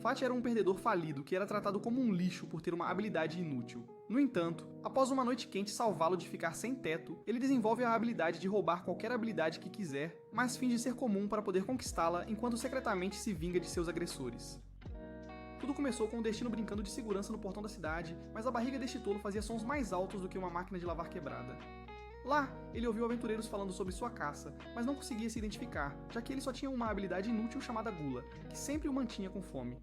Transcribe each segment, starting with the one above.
Fat era um perdedor falido que era tratado como um lixo por ter uma habilidade inútil. No entanto, após uma noite quente salvá-lo de ficar sem teto, ele desenvolve a habilidade de roubar qualquer habilidade que quiser, mas finge ser comum para poder conquistá-la enquanto secretamente se vinga de seus agressores. Tudo começou com o Destino brincando de segurança no portão da cidade, mas a barriga deste tolo fazia sons mais altos do que uma máquina de lavar quebrada. Lá, ele ouviu aventureiros falando sobre sua caça, mas não conseguia se identificar, já que ele só tinha uma habilidade inútil chamada Gula, que sempre o mantinha com fome.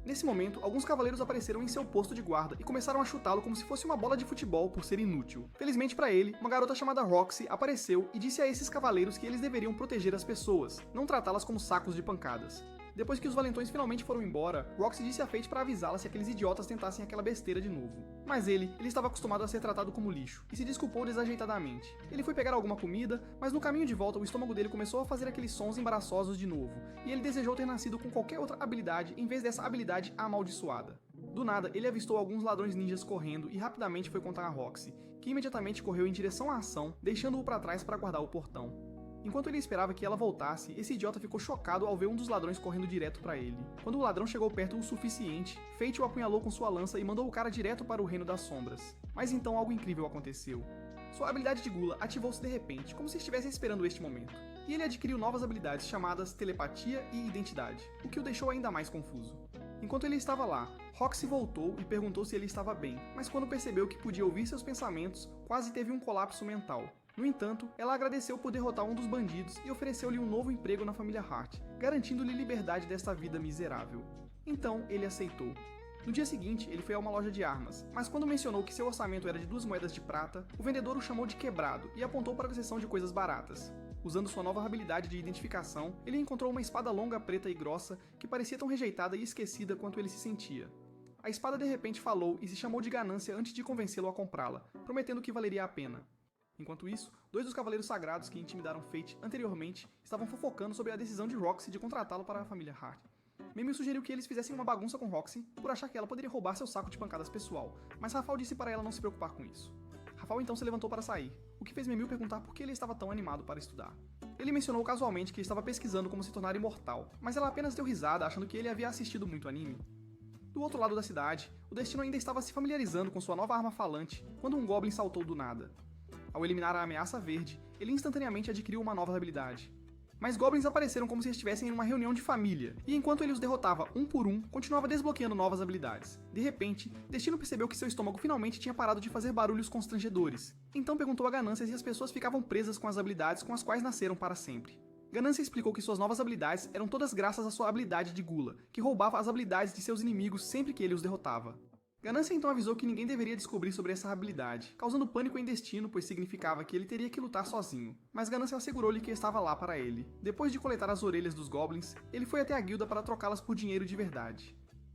Nesse momento, alguns cavaleiros apareceram em seu posto de guarda e começaram a chutá-lo como se fosse uma bola de futebol por ser inútil. Felizmente para ele, uma garota chamada Roxy apareceu e disse a esses cavaleiros que eles deveriam proteger as pessoas, não tratá-las como sacos de pancadas. Depois que os valentões finalmente foram embora, Roxy disse a Fate para avisá-la se aqueles idiotas tentassem aquela besteira de novo. Mas ele estava acostumado a ser tratado como lixo, e se desculpou desajeitadamente. Ele foi pegar alguma comida, mas no caminho de volta o estômago dele começou a fazer aqueles sons embaraçosos de novo, e ele desejou ter nascido com qualquer outra habilidade em vez dessa habilidade amaldiçoada. Do nada, ele avistou alguns ladrões ninjas correndo e rapidamente foi contar a Roxy, que imediatamente correu em direção à ação, deixando-o para trás para guardar o portão. Enquanto ele esperava que ela voltasse, esse idiota ficou chocado ao ver um dos ladrões correndo direto para ele. Quando o ladrão chegou perto o suficiente, Fate o apunhalou com sua lança e mandou o cara direto para o Reino das Sombras. Mas então algo incrível aconteceu. Sua habilidade de Gula ativou-se de repente, como se estivesse esperando este momento. E ele adquiriu novas habilidades chamadas Telepatia e Identidade, o que o deixou ainda mais confuso. Enquanto ele estava lá, Roxy voltou e perguntou se ele estava bem, mas quando percebeu que podia ouvir seus pensamentos, quase teve um colapso mental. No entanto, ela agradeceu por derrotar um dos bandidos e ofereceu-lhe um novo emprego na família Hart, garantindo-lhe liberdade desta vida miserável. Então, ele aceitou. No dia seguinte, ele foi a uma loja de armas, mas quando mencionou que seu orçamento era de 2 moedas de prata, o vendedor o chamou de quebrado e apontou para a seção de coisas baratas. Usando sua nova habilidade de identificação, ele encontrou uma espada longa, preta e grossa que parecia tão rejeitada e esquecida quanto ele se sentia. A espada de repente falou e se chamou de Ganância antes de convencê-lo a comprá-la, prometendo que valeria a pena. Enquanto isso, 2 dos cavaleiros sagrados que intimidaram Fate anteriormente estavam fofocando sobre a decisão de Roxy de contratá-lo para a família Hart. Memil sugeriu que eles fizessem uma bagunça com Roxy por achar que ela poderia roubar seu saco de pancadas pessoal, mas Rafal disse para ela não se preocupar com isso. Rafal então se levantou para sair, o que fez Memil perguntar por que ele estava tão animado para estudar. Ele mencionou casualmente que estava pesquisando como se tornar imortal, mas ela apenas deu risada achando que ele havia assistido muito anime. Do outro lado da cidade, o Destino ainda estava se familiarizando com sua nova arma falante quando um Goblin saltou do nada. Ao eliminar a ameaça verde, ele instantaneamente adquiriu uma nova habilidade. Mas Goblins apareceram como se estivessem em uma reunião de família, e enquanto ele os derrotava um por um, continuava desbloqueando novas habilidades. De repente, Destino percebeu que seu estômago finalmente tinha parado de fazer barulhos constrangedores. Então perguntou a Ganância se as pessoas ficavam presas com as habilidades com as quais nasceram para sempre. Ganância explicou que suas novas habilidades eram todas graças à sua habilidade de Gula, que roubava as habilidades de seus inimigos sempre que ele os derrotava. Ganância então avisou que ninguém deveria descobrir sobre essa habilidade, causando pânico em Destino, pois significava que ele teria que lutar sozinho. Mas Ganância assegurou-lhe que estava lá para ele. Depois de coletar as orelhas dos Goblins, ele foi até a guilda para trocá-las por dinheiro de verdade.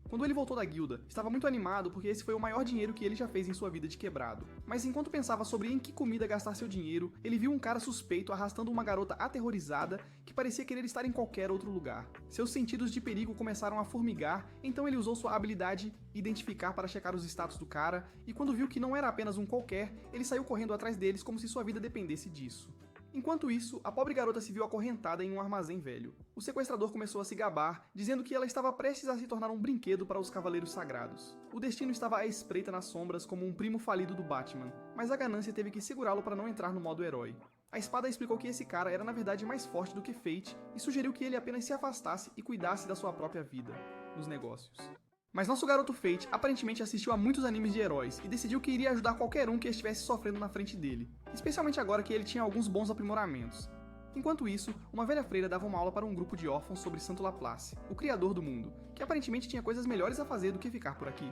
Quando ele voltou da guilda, estava muito animado porque esse foi o maior dinheiro que ele já fez em sua vida de quebrado. Mas enquanto pensava sobre em que comida gastar seu dinheiro, ele viu um cara suspeito arrastando uma garota aterrorizada que parecia querer estar em qualquer outro lugar. Seus sentidos de perigo começaram a formigar, então ele usou sua habilidade Identificar para checar os status do cara, e quando viu que não era apenas um qualquer, ele saiu correndo atrás deles como se sua vida dependesse disso. Enquanto isso, a pobre garota se viu acorrentada em um armazém velho. O sequestrador começou a se gabar, dizendo que ela estava prestes a se tornar um brinquedo para os cavaleiros sagrados. O Destino estava à espreita nas sombras como um primo falido do Batman, mas a Ganância teve que segurá-lo para não entrar no modo herói. A espada explicou que esse cara era na verdade mais forte do que Fate e sugeriu que ele apenas se afastasse e cuidasse da sua própria vida, nos negócios. Mas nosso garoto Fate aparentemente assistiu a muitos animes de heróis e decidiu que iria ajudar qualquer um que estivesse sofrendo na frente dele, especialmente agora que ele tinha alguns bons aprimoramentos. Enquanto isso, uma velha freira dava uma aula para um grupo de órfãos sobre Santo Laplace, o criador do mundo, que aparentemente tinha coisas melhores a fazer do que ficar por aqui.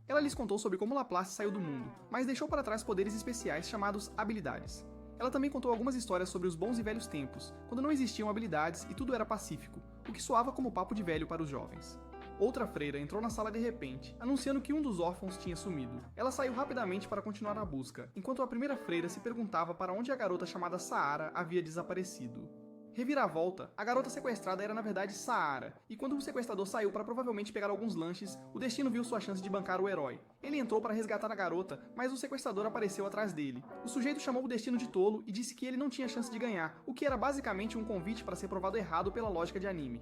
Ela lhes contou sobre como Laplace saiu do mundo, mas deixou para trás poderes especiais chamados habilidades. Ela também contou algumas histórias sobre os bons e velhos tempos, quando não existiam habilidades e tudo era pacífico, o que soava como papo de velho para os jovens. Outra freira entrou na sala de repente, anunciando que um dos órfãos tinha sumido. Ela saiu rapidamente para continuar a busca, enquanto a primeira freira se perguntava para onde a garota chamada Saara havia desaparecido. Reviravolta, a garota sequestrada era na verdade Saara, e quando o sequestrador saiu para provavelmente pegar alguns lanches, o Destino viu sua chance de bancar o herói. Ele entrou para resgatar a garota, mas o sequestrador apareceu atrás dele. O sujeito chamou o Destino de tolo e disse que ele não tinha chance de ganhar, o que era basicamente um convite para ser provado errado pela lógica de anime.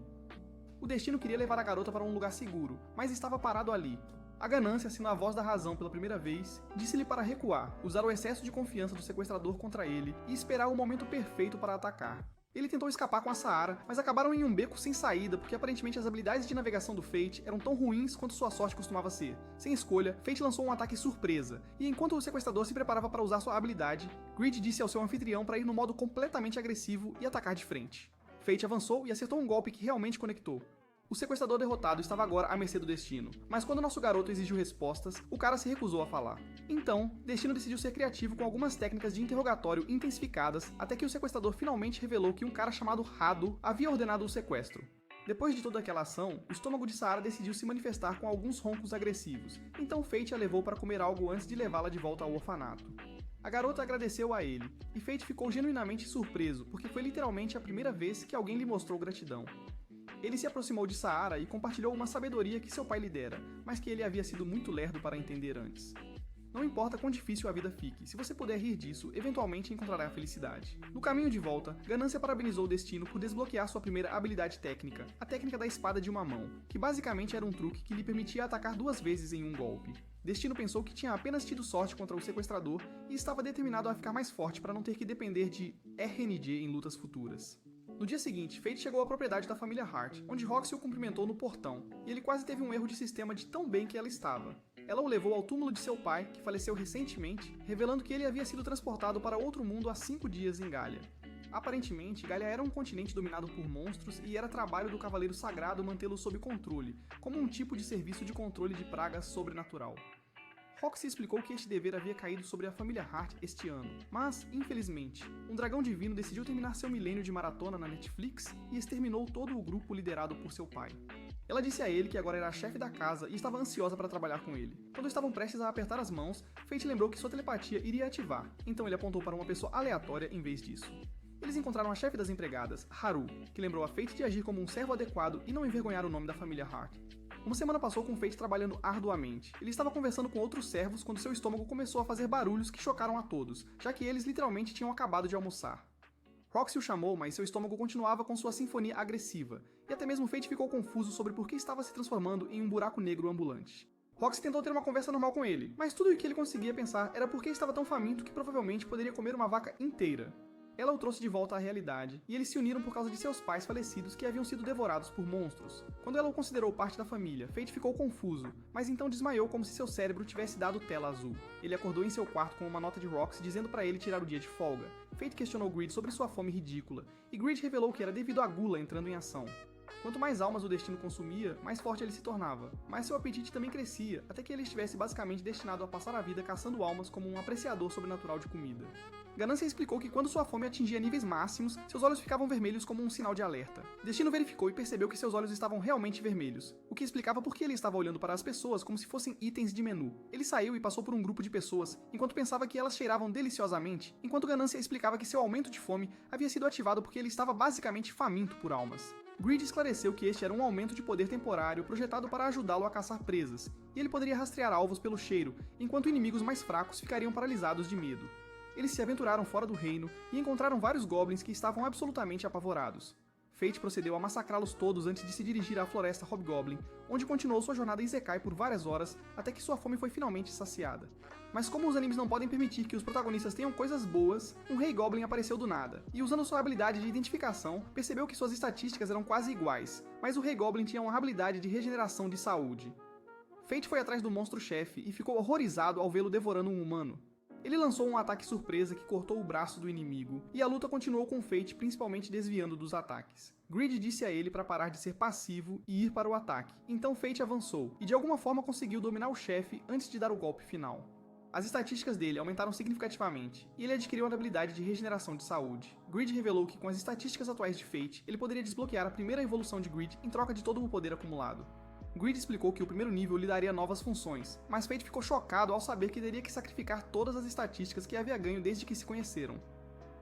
O destino queria levar a garota para um lugar seguro, mas estava parado ali. A ganância, sendo a voz da razão pela primeira vez, disse-lhe para recuar, usar o excesso de confiança do sequestrador contra ele e esperar o momento perfeito para atacar. Ele tentou escapar com a Saara, mas acabaram em um beco sem saída porque aparentemente as habilidades de navegação do Fate eram tão ruins quanto sua sorte costumava ser. Sem escolha, Fate lançou um ataque surpresa, e enquanto o sequestrador se preparava para usar sua habilidade, Greed disse ao seu anfitrião para ir no modo completamente agressivo e atacar de frente. Fate avançou e acertou um golpe que realmente conectou. O sequestrador derrotado estava agora à mercê do destino, mas quando nosso garoto exigiu respostas, o cara se recusou a falar. Então, Destino decidiu ser criativo com algumas técnicas de interrogatório intensificadas, até que o sequestrador finalmente revelou que um cara chamado Rado havia ordenado o sequestro. Depois de toda aquela ação, o estômago de Saara decidiu se manifestar com alguns roncos agressivos, então Fate a levou para comer algo antes de levá-la de volta ao orfanato. A garota agradeceu a ele, e Fate ficou genuinamente surpreso, porque foi literalmente a primeira vez que alguém lhe mostrou gratidão. Ele se aproximou de Saara e compartilhou uma sabedoria que seu pai lhe dera, mas que ele havia sido muito lerdo para entender antes. Não importa quão difícil a vida fique, se você puder rir disso, eventualmente encontrará a felicidade. No caminho de volta, Ganância parabenizou o Destino por desbloquear sua primeira habilidade técnica, a técnica da espada de uma mão, que basicamente era um truque que lhe permitia atacar 2 vezes em um golpe. Destino pensou que tinha apenas tido sorte contra o sequestrador e estava determinado a ficar mais forte para não ter que depender de RNG em lutas futuras. No dia seguinte, Fate chegou à propriedade da família Hart, onde Roxy o cumprimentou no portão, e ele quase teve um erro de sistema de tão bem que ela estava. Ela o levou ao túmulo de seu pai, que faleceu recentemente, revelando que ele havia sido transportado para outro mundo há 5 dias em Galia. Aparentemente, Galia era um continente dominado por monstros e era trabalho do Cavaleiro Sagrado mantê-lo sob controle, como um tipo de serviço de controle de pragas sobrenatural. Roxy explicou que este dever havia caído sobre a família Hart este ano, mas, infelizmente, um dragão divino decidiu terminar seu milênio de maratona na Netflix e exterminou todo o grupo liderado por seu pai. Ela disse a ele que agora era a chefe da casa e estava ansiosa para trabalhar com ele. Quando estavam prestes a apertar as mãos, Fate lembrou que sua telepatia iria ativar, então ele apontou para uma pessoa aleatória em vez disso. Eles encontraram a chefe das empregadas, Haru, que lembrou a Fate de agir como um servo adequado e não envergonhar o nome da família Hart. Uma semana passou com Fate trabalhando arduamente. Ele estava conversando com outros servos quando seu estômago começou a fazer barulhos que chocaram a todos, já que eles literalmente tinham acabado de almoçar. Roxy o chamou, mas seu estômago continuava com sua sinfonia agressiva, e até mesmo Fate ficou confuso sobre por que estava se transformando em um buraco negro ambulante. Roxy tentou ter uma conversa normal com ele, mas tudo o que ele conseguia pensar era por que estava tão faminto que provavelmente poderia comer uma vaca inteira. Ela o trouxe de volta à realidade, e eles se uniram por causa de seus pais falecidos que haviam sido devorados por monstros. Quando ela o considerou parte da família, Fate ficou confuso, mas então desmaiou como se seu cérebro tivesse dado tela azul. Ele acordou em seu quarto com uma nota de Roxy dizendo para ele tirar o dia de folga. Fate questionou Greed sobre sua fome ridícula, e Greed revelou que era devido à gula entrando em ação. Quanto mais almas o destino consumia, mais forte ele se tornava, mas seu apetite também crescia, até que ele estivesse basicamente destinado a passar a vida caçando almas como um apreciador sobrenatural de comida. Ganância explicou que quando sua fome atingia níveis máximos, seus olhos ficavam vermelhos como um sinal de alerta. Destino verificou e percebeu que seus olhos estavam realmente vermelhos, o que explicava por que ele estava olhando para as pessoas como se fossem itens de menu. Ele saiu e passou por um grupo de pessoas, enquanto pensava que elas cheiravam deliciosamente, enquanto Ganância explicava que seu aumento de fome havia sido ativado porque ele estava basicamente faminto por almas. Greed esclareceu que este era um aumento de poder temporário projetado para ajudá-lo a caçar presas, e ele poderia rastrear alvos pelo cheiro, enquanto inimigos mais fracos ficariam paralisados de medo. Eles se aventuraram fora do reino e encontraram vários goblins que estavam absolutamente apavorados. Fate procedeu a massacrá-los todos antes de se dirigir à floresta Hobgoblin, onde continuou sua jornada Isekai por várias horas até que sua fome foi finalmente saciada. Mas como os animes não podem permitir que os protagonistas tenham coisas boas, um rei Goblin apareceu do nada, e usando sua habilidade de identificação, percebeu que suas estatísticas eram quase iguais, mas o rei Goblin tinha uma habilidade de regeneração de saúde. Fate foi atrás do monstro-chefe e ficou horrorizado ao vê-lo devorando um humano. Ele lançou um ataque surpresa que cortou o braço do inimigo, e a luta continuou com Fate principalmente desviando dos ataques. Greed disse a ele para parar de ser passivo e ir para o ataque, então Fate avançou, e de alguma forma conseguiu dominar o chefe antes de dar o golpe final. As estatísticas dele aumentaram significativamente, e ele adquiriu a habilidade de regeneração de saúde. Greed revelou que com as estatísticas atuais de Fate, ele poderia desbloquear a primeira evolução de Greed em troca de todo o poder acumulado. Greed explicou que o primeiro nível lhe daria novas funções, mas Fate ficou chocado ao saber que teria que sacrificar todas as estatísticas que havia ganho desde que se conheceram.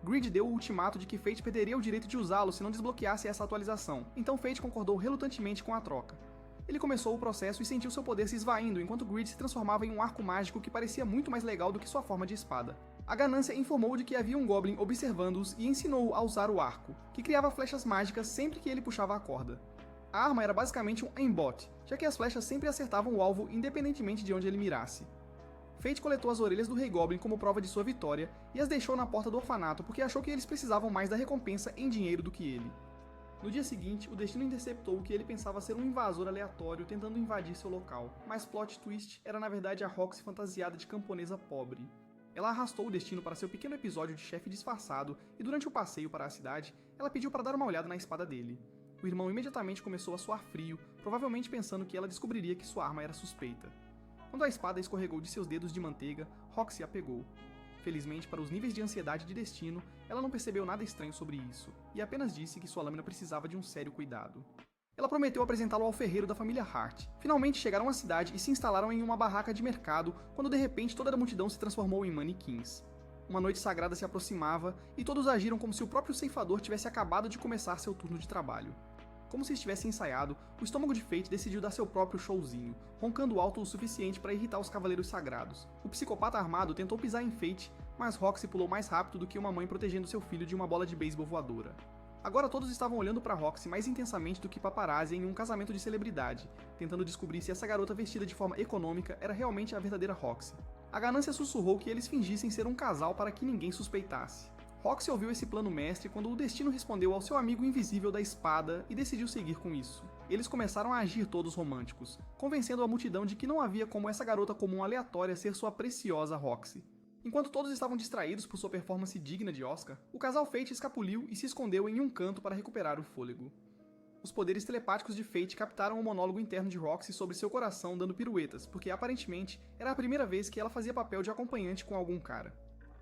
Greed deu o ultimato de que Fate perderia o direito de usá-lo se não desbloqueasse essa atualização, então Fate concordou relutantemente com a troca. Ele começou o processo e sentiu seu poder se esvaindo enquanto Greed se transformava em um arco mágico que parecia muito mais legal do que sua forma de espada. A Ganância informou de que havia um Goblin observando-os e ensinou-o a usar o arco, que criava flechas mágicas sempre que ele puxava a corda. A arma era basicamente um aimbot, já que as flechas sempre acertavam o alvo independentemente de onde ele mirasse. Fate coletou as orelhas do Rei Goblin como prova de sua vitória e as deixou na porta do orfanato porque achou que eles precisavam mais da recompensa em dinheiro do que ele. No dia seguinte, o Destino interceptou o que ele pensava ser um invasor aleatório tentando invadir seu local, mas plot twist era na verdade a Roxy fantasiada de camponesa pobre. Ela arrastou o Destino para seu pequeno episódio de chefe disfarçado e durante o passeio para a cidade, ela pediu para dar uma olhada na espada dele. O irmão imediatamente começou a suar frio, provavelmente pensando que ela descobriria que sua arma era suspeita. Quando a espada escorregou de seus dedos de manteiga, Roxy a pegou. Felizmente, para os níveis de ansiedade de Destino, ela não percebeu nada estranho sobre isso, e apenas disse que sua lâmina precisava de um sério cuidado. Ela prometeu apresentá-lo ao ferreiro da família Hart. Finalmente chegaram à cidade e se instalaram em uma barraca de mercado, quando de repente toda a multidão se transformou em manequins. Uma noite sagrada se aproximava, e todos agiram como se o próprio ceifador tivesse acabado de começar seu turno de trabalho. Como se estivesse ensaiado, o estômago de Fate decidiu dar seu próprio showzinho, roncando alto o suficiente para irritar os cavaleiros sagrados. O psicopata armado tentou pisar em Fate, mas Roxy pulou mais rápido do que uma mãe protegendo seu filho de uma bola de beisebol voadora. Agora todos estavam olhando para Roxy mais intensamente do que paparazzi em um casamento de celebridade, tentando descobrir se essa garota vestida de forma econômica era realmente a verdadeira Roxy. A ganância sussurrou que eles fingissem ser um casal para que ninguém suspeitasse. Roxy ouviu esse plano mestre quando o Destino respondeu ao seu amigo invisível da espada e decidiu seguir com isso. Eles começaram a agir todos românticos, convencendo a multidão de que não havia como essa garota comum aleatória ser sua preciosa Roxy. Enquanto todos estavam distraídos por sua performance digna de Oscar, o casal Fate escapuliu e se escondeu em um canto para recuperar o fôlego. Os poderes telepáticos de Fate captaram o monólogo interno de Roxy sobre seu coração dando piruetas, porque aparentemente era a primeira vez que ela fazia papel de acompanhante com algum cara.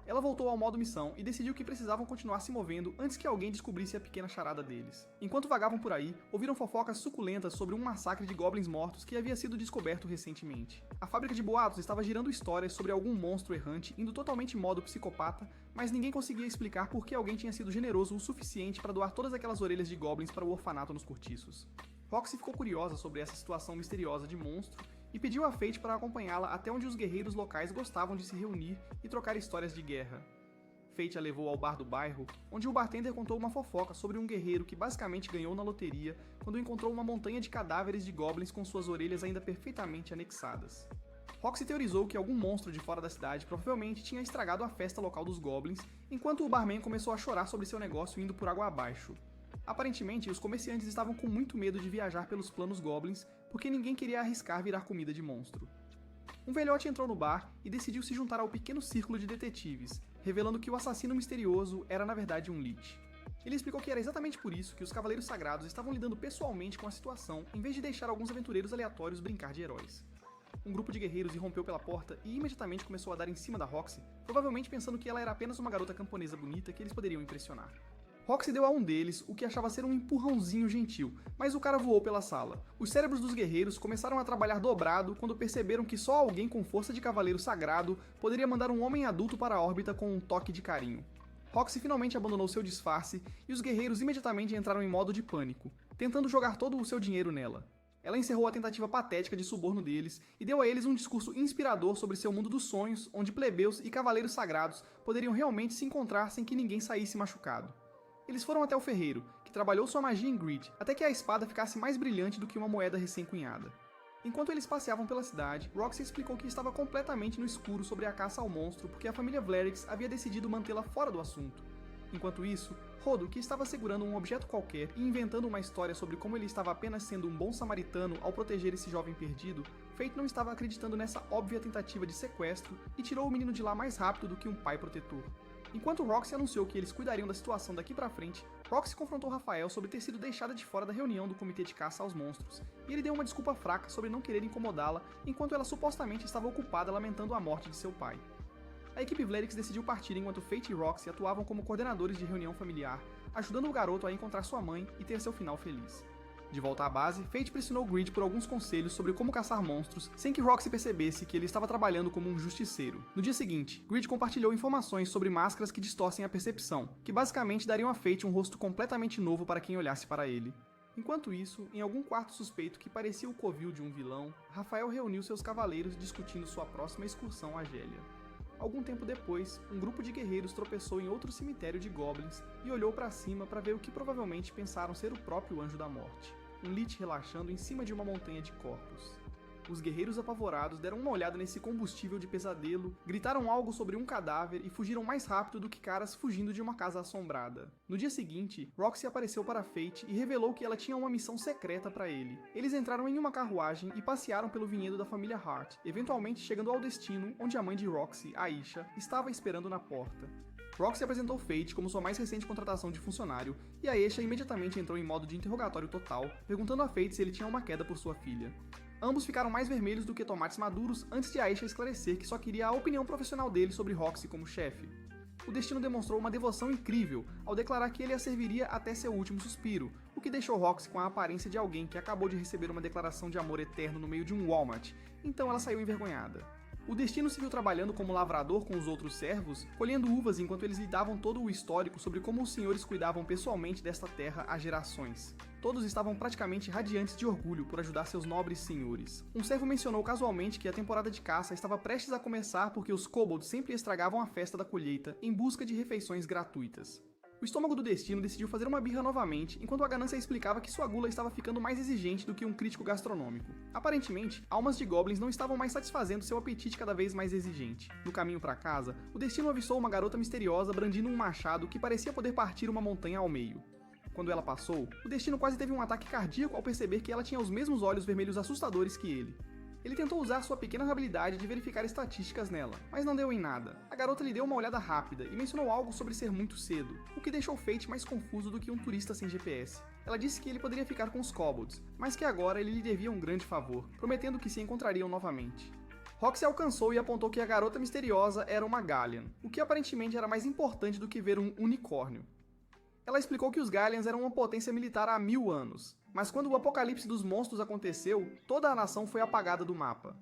Ela voltou ao modo missão e decidiu que precisavam continuar se movendo antes que alguém descobrisse a pequena charada deles. Enquanto vagavam por aí, ouviram fofocas suculentas sobre um massacre de goblins mortos que havia sido descoberto recentemente. A fábrica de boatos estava girando histórias sobre algum monstro errante indo totalmente em modo psicopata, mas ninguém conseguia explicar por que alguém tinha sido generoso o suficiente para doar todas aquelas orelhas de goblins para o orfanato nos cortiços. Roxy ficou curiosa sobre essa situação misteriosa de monstro e pediu a Fate para acompanhá-la até onde os guerreiros locais gostavam de se reunir e trocar histórias de guerra. Fate a levou ao bar do bairro, onde o bartender contou uma fofoca sobre um guerreiro que basicamente ganhou na loteria quando encontrou uma montanha de cadáveres de goblins com suas orelhas ainda perfeitamente anexadas. Roxy teorizou que algum monstro de fora da cidade provavelmente tinha estragado a festa local dos goblins, enquanto o barman começou a chorar sobre seu negócio indo por água abaixo. Aparentemente, os comerciantes estavam com muito medo de viajar pelos planos goblins, porque ninguém queria arriscar virar comida de monstro. Um velhote entrou no bar e decidiu se juntar ao pequeno círculo de detetives, revelando que o assassino misterioso era na verdade um Lich. Ele explicou que era exatamente por isso que os Cavaleiros Sagrados estavam lidando pessoalmente com a situação, em vez de deixar alguns aventureiros aleatórios brincar de heróis. Um grupo de guerreiros irrompeu pela porta e imediatamente começou a dar em cima da Roxy, provavelmente pensando que ela era apenas uma garota camponesa bonita que eles poderiam impressionar. Roxy deu a um deles o que achava ser um empurrãozinho gentil, mas o cara voou pela sala. Os cérebros dos guerreiros começaram a trabalhar dobrado quando perceberam que só alguém com força de cavaleiro sagrado poderia mandar um homem adulto para a órbita com um toque de carinho. Roxy finalmente abandonou seu disfarce e os guerreiros imediatamente entraram em modo de pânico, tentando jogar todo o seu dinheiro nela. Ela encerrou a tentativa patética de suborno deles e deu a eles um discurso inspirador sobre seu mundo dos sonhos, onde plebeus e cavaleiros sagrados poderiam realmente se encontrar sem que ninguém saísse machucado. Eles foram até o ferreiro, que trabalhou sua magia em Greed, até que a espada ficasse mais brilhante do que uma moeda recém-cunhada. Enquanto eles passeavam pela cidade, Roxy explicou que estava completamente no escuro sobre a caça ao monstro porque a família Vlerix havia decidido mantê-la fora do assunto. Enquanto isso, Rodo, que estava segurando um objeto qualquer e inventando uma história sobre como ele estava apenas sendo um bom samaritano ao proteger esse jovem perdido, Fate não estava acreditando nessa óbvia tentativa de sequestro e tirou o menino de lá mais rápido do que um pai protetor. Enquanto Roxy anunciou que eles cuidariam da situação daqui pra frente, Roxy confrontou Rafael sobre ter sido deixada de fora da reunião do comitê de caça aos monstros, e ele deu uma desculpa fraca sobre não querer incomodá-la, enquanto ela supostamente estava ocupada lamentando a morte de seu pai. A equipe Vlerix decidiu partir enquanto Fate e Roxy atuavam como coordenadores de reunião familiar, ajudando o garoto a encontrar sua mãe e ter seu final feliz. De volta à base, Fate pressionou Greed por alguns conselhos sobre como caçar monstros, sem que Roxy percebesse que ele estava trabalhando como um justiceiro. No dia seguinte, Greed compartilhou informações sobre máscaras que distorcem a percepção, que basicamente dariam a Fate um rosto completamente novo para quem olhasse para ele. Enquanto isso, em algum quarto suspeito que parecia o covil de um vilão, Rafael reuniu seus cavaleiros discutindo sua próxima excursão a Gélia. Algum tempo depois, um grupo de guerreiros tropeçou em outro cemitério de goblins e olhou para cima para ver o que provavelmente pensaram ser o próprio Anjo da Morte. um lich relaxando em cima de uma montanha de corpos. Os guerreiros apavorados deram uma olhada nesse combustível de pesadelo, gritaram algo sobre um cadáver e fugiram mais rápido do que caras fugindo de uma casa assombrada. No dia seguinte, Roxy apareceu para Fate e revelou que ela tinha uma missão secreta para ele. Eles entraram em uma carruagem e passearam pelo vinhedo da família Hart, eventualmente chegando ao destino onde a mãe de Roxy, Aisha, estava esperando na porta. Roxy apresentou Fate como sua mais recente contratação de funcionário, e Aisha imediatamente entrou em modo de interrogatório total, perguntando a Fate se ele tinha uma queda por sua filha. Ambos ficaram mais vermelhos do que tomates maduros antes de Aisha esclarecer que só queria a opinião profissional dele sobre Roxy como chefe. O destino demonstrou uma devoção incrível ao declarar que ele a serviria até seu último suspiro, o que deixou Roxy com a aparência de alguém que acabou de receber uma declaração de amor eterno no meio de um Walmart, então ela saiu envergonhada. O destino se viu trabalhando como lavrador com os outros servos, colhendo uvas enquanto eles lhe davam todo o histórico sobre como os senhores cuidavam pessoalmente desta terra há gerações. Todos estavam praticamente radiantes de orgulho por ajudar seus nobres senhores. Um servo mencionou casualmente que a temporada de caça estava prestes a começar porque os kobolds sempre estragavam a festa da colheita em busca de refeições gratuitas. O estômago do destino decidiu fazer uma birra novamente, enquanto a ganância explicava que sua gula estava ficando mais exigente do que um crítico gastronômico. Aparentemente, almas de goblins não estavam mais satisfazendo seu apetite cada vez mais exigente. No caminho para casa, o destino avistou uma garota misteriosa brandindo um machado que parecia poder partir uma montanha ao meio. Quando ela passou, o destino quase teve um ataque cardíaco ao perceber que ela tinha os mesmos olhos vermelhos assustadores que ele. Ele tentou usar sua pequena habilidade de verificar estatísticas nela, mas não deu em nada. A garota lhe deu uma olhada rápida e mencionou algo sobre ser muito cedo, o que deixou Fate mais confuso do que um turista sem GPS. Ela disse que ele poderia ficar com os kobolds, mas que agora ele lhe devia um grande favor, prometendo que se encontrariam novamente. Roxy alcançou e apontou que a garota misteriosa era uma Galleon, o que aparentemente era mais importante do que ver um unicórnio. Ela explicou que os Galleons eram uma potência militar há 1000 anos, mas quando o apocalipse dos monstros aconteceu, toda a nação foi apagada do mapa.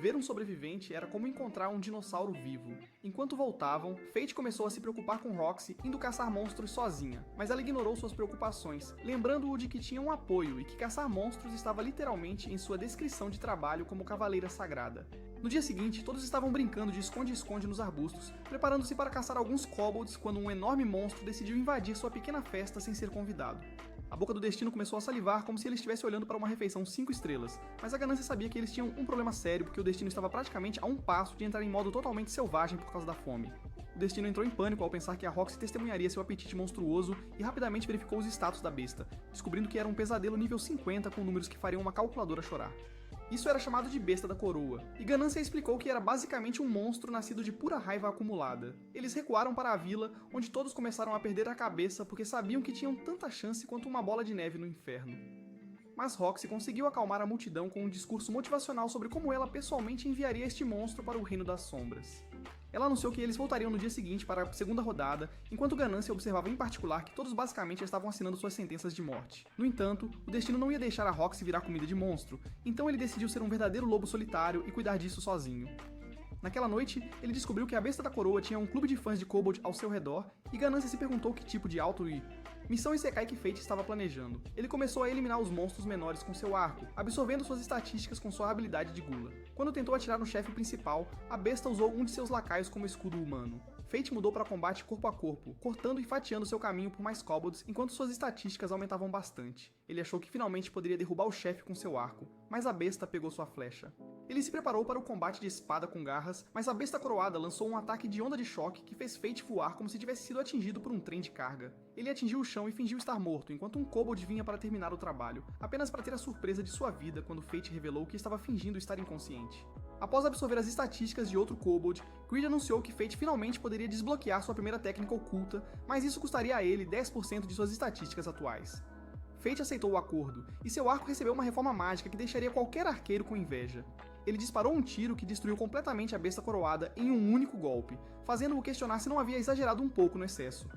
Ver um sobrevivente era como encontrar um dinossauro vivo. Enquanto voltavam, Fate começou a se preocupar com Roxy indo caçar monstros sozinha, mas ela ignorou suas preocupações, lembrando-o de que tinha um apoio e que caçar monstros estava literalmente em sua descrição de trabalho como cavaleira sagrada. No dia seguinte, todos estavam brincando de esconde-esconde nos arbustos, preparando-se para caçar alguns kobolds quando um enorme monstro decidiu invadir sua pequena festa sem ser convidado. A boca do destino começou a salivar como se ele estivesse olhando para uma refeição 5 estrelas, mas a ganância sabia que eles tinham um problema sério porque o destino estava praticamente a um passo de entrar em modo totalmente selvagem por causa da fome. O destino entrou em pânico ao pensar que a Roxy testemunharia seu apetite monstruoso e rapidamente verificou os status da besta, descobrindo que era um pesadelo nível 50 com números que fariam uma calculadora chorar. Isso era chamado de besta da coroa, e Ganância explicou que era basicamente um monstro nascido de pura raiva acumulada. Eles recuaram para a vila, onde todos começaram a perder a cabeça porque sabiam que tinham tanta chance quanto uma bola de neve no inferno. Mas Roxy conseguiu acalmar a multidão com um discurso motivacional sobre como ela pessoalmente enviaria este monstro para o Reino das Sombras. Ela anunciou que eles voltariam no dia seguinte para a segunda rodada, enquanto Ganância observava em particular que todos basicamente estavam assinando suas sentenças de morte. No entanto, o destino não ia deixar a Roxy virar comida de monstro, então ele decidiu ser um verdadeiro lobo solitário e cuidar disso sozinho. Naquela noite, ele descobriu que a besta da coroa tinha um clube de fãs de kobold ao seu redor, e Ganância se perguntou que tipo de alto e missão Isekai que Fate estava planejando. Ele começou a eliminar os monstros menores com seu arco, absorvendo suas estatísticas com sua habilidade de gula. Quando tentou atirar no chefe principal, a besta usou um de seus lacaios como escudo humano. Fate mudou para combate corpo a corpo, cortando e fatiando seu caminho por mais kobolds enquanto suas estatísticas aumentavam bastante. Ele achou que finalmente poderia derrubar o chefe com seu arco, mas a besta pegou sua flecha. Ele se preparou para o combate de espada com garras, mas a besta coroada lançou um ataque de onda de choque que fez Fate voar como se tivesse sido atingido por um trem de carga. Ele atingiu o chão e fingiu estar morto, enquanto um kobold vinha para terminar o trabalho, apenas para ter a surpresa de sua vida quando Fate revelou que estava fingindo estar inconsciente. Após absorver as estatísticas de outro kobold, Creed anunciou que Fate finalmente poderia desbloquear sua primeira técnica oculta, mas isso custaria a ele 10% de suas estatísticas atuais. Fate aceitou o acordo, e seu arco recebeu uma reforma mágica que deixaria qualquer arqueiro com inveja. Ele disparou um tiro que destruiu completamente a besta coroada em um único golpe, fazendo-o questionar se não havia exagerado um pouco no excesso.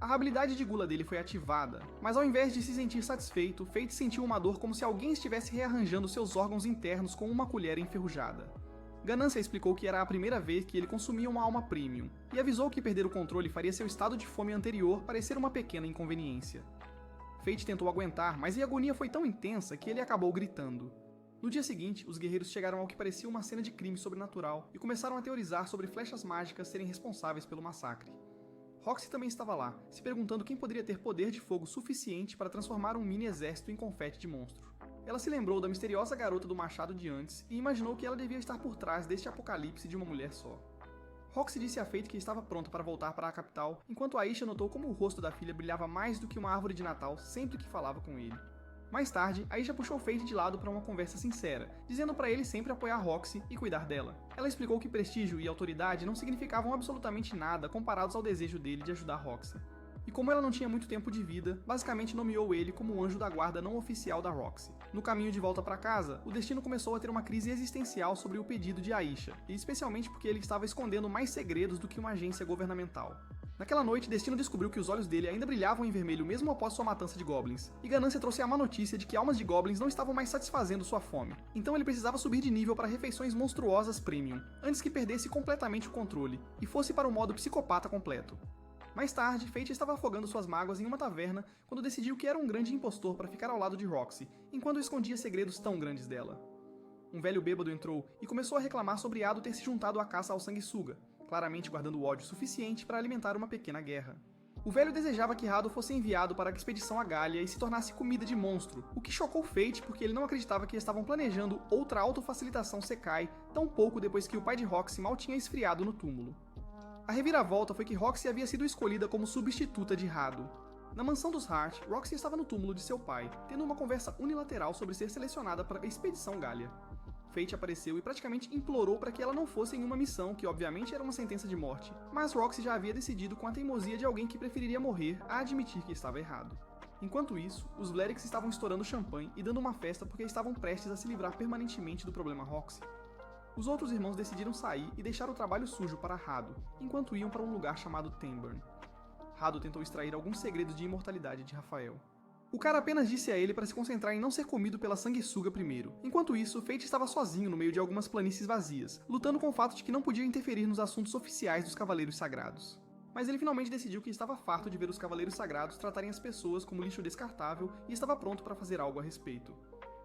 A habilidade de gula dele foi ativada, mas ao invés de se sentir satisfeito, Fate sentiu uma dor como se alguém estivesse rearranjando seus órgãos internos com uma colher enferrujada. Ganância explicou que era a primeira vez que ele consumia uma alma premium, e avisou que perder o controle faria seu estado de fome anterior parecer uma pequena inconveniência. Fate tentou aguentar, mas a agonia foi tão intensa que ele acabou gritando. No dia seguinte, os guerreiros chegaram ao que parecia uma cena de crime sobrenatural e começaram a teorizar sobre flechas mágicas serem responsáveis pelo massacre. Roxy também estava lá, se perguntando quem poderia ter poder de fogo suficiente para transformar um mini exército em confete de monstro. Ela se lembrou da misteriosa garota do machado de antes e imaginou que ela devia estar por trás deste apocalipse de uma mulher só. Roxy disse a Fate que estava pronta para voltar para a capital, enquanto Aisha notou como o rosto da filha brilhava mais do que uma árvore de Natal sempre que falava com ele. Mais tarde, Aisha puxou Fate de lado para uma conversa sincera, dizendo para ele sempre apoiar Roxy e cuidar dela. Ela explicou que prestígio e autoridade não significavam absolutamente nada comparados ao desejo dele de ajudar Roxy. E como ela não tinha muito tempo de vida, basicamente nomeou ele como o anjo da guarda não oficial da Roxy. No caminho de volta para casa, o Destino começou a ter uma crise existencial sobre o pedido de Aisha, e especialmente porque ele estava escondendo mais segredos do que uma agência governamental. Naquela noite, Destino descobriu que os olhos dele ainda brilhavam em vermelho mesmo após sua matança de goblins, e Ganância trouxe a má notícia de que almas de goblins não estavam mais satisfazendo sua fome. Então ele precisava subir de nível para refeições monstruosas premium, antes que perdesse completamente o controle, e fosse para o modo psicopata completo. Mais tarde, Fate estava afogando suas mágoas em uma taverna quando decidiu que era um grande impostor para ficar ao lado de Roxy, enquanto escondia segredos tão grandes dela. Um velho bêbado entrou e começou a reclamar sobre Ado ter se juntado à caça ao sanguessuga, claramente guardando ódio suficiente para alimentar uma pequena guerra. O velho desejava que Hado fosse enviado para a expedição a Galha e se tornasse comida de monstro, o que chocou Fate porque ele não acreditava que estavam planejando outra autofacilitação Sekai tão pouco depois que o pai de Roxy mal tinha esfriado no túmulo. A reviravolta foi que Roxy havia sido escolhida como substituta de Hado. Na mansão dos Hart, Roxy estava no túmulo de seu pai, tendo uma conversa unilateral sobre ser selecionada para a expedição Galha. Fate apareceu e praticamente implorou para que ela não fosse em uma missão que obviamente era uma sentença de morte, mas Roxy já havia decidido com a teimosia de alguém que preferiria morrer a admitir que estava errado. Enquanto isso, os Vlerix estavam estourando champanhe e dando uma festa porque estavam prestes a se livrar permanentemente do problema Roxy. Os outros irmãos decidiram sair e deixar o trabalho sujo para Hado, enquanto iam para um lugar chamado Tenburn. Hado tentou extrair alguns segredos de imortalidade de Rafael. O cara apenas disse a ele para se concentrar em não ser comido pela sanguessuga primeiro. Enquanto isso, Fate estava sozinho no meio de algumas planícies vazias, lutando com o fato de que não podia interferir nos assuntos oficiais dos Cavaleiros Sagrados. Mas ele finalmente decidiu que estava farto de ver os Cavaleiros Sagrados tratarem as pessoas como lixo descartável e estava pronto para fazer algo a respeito.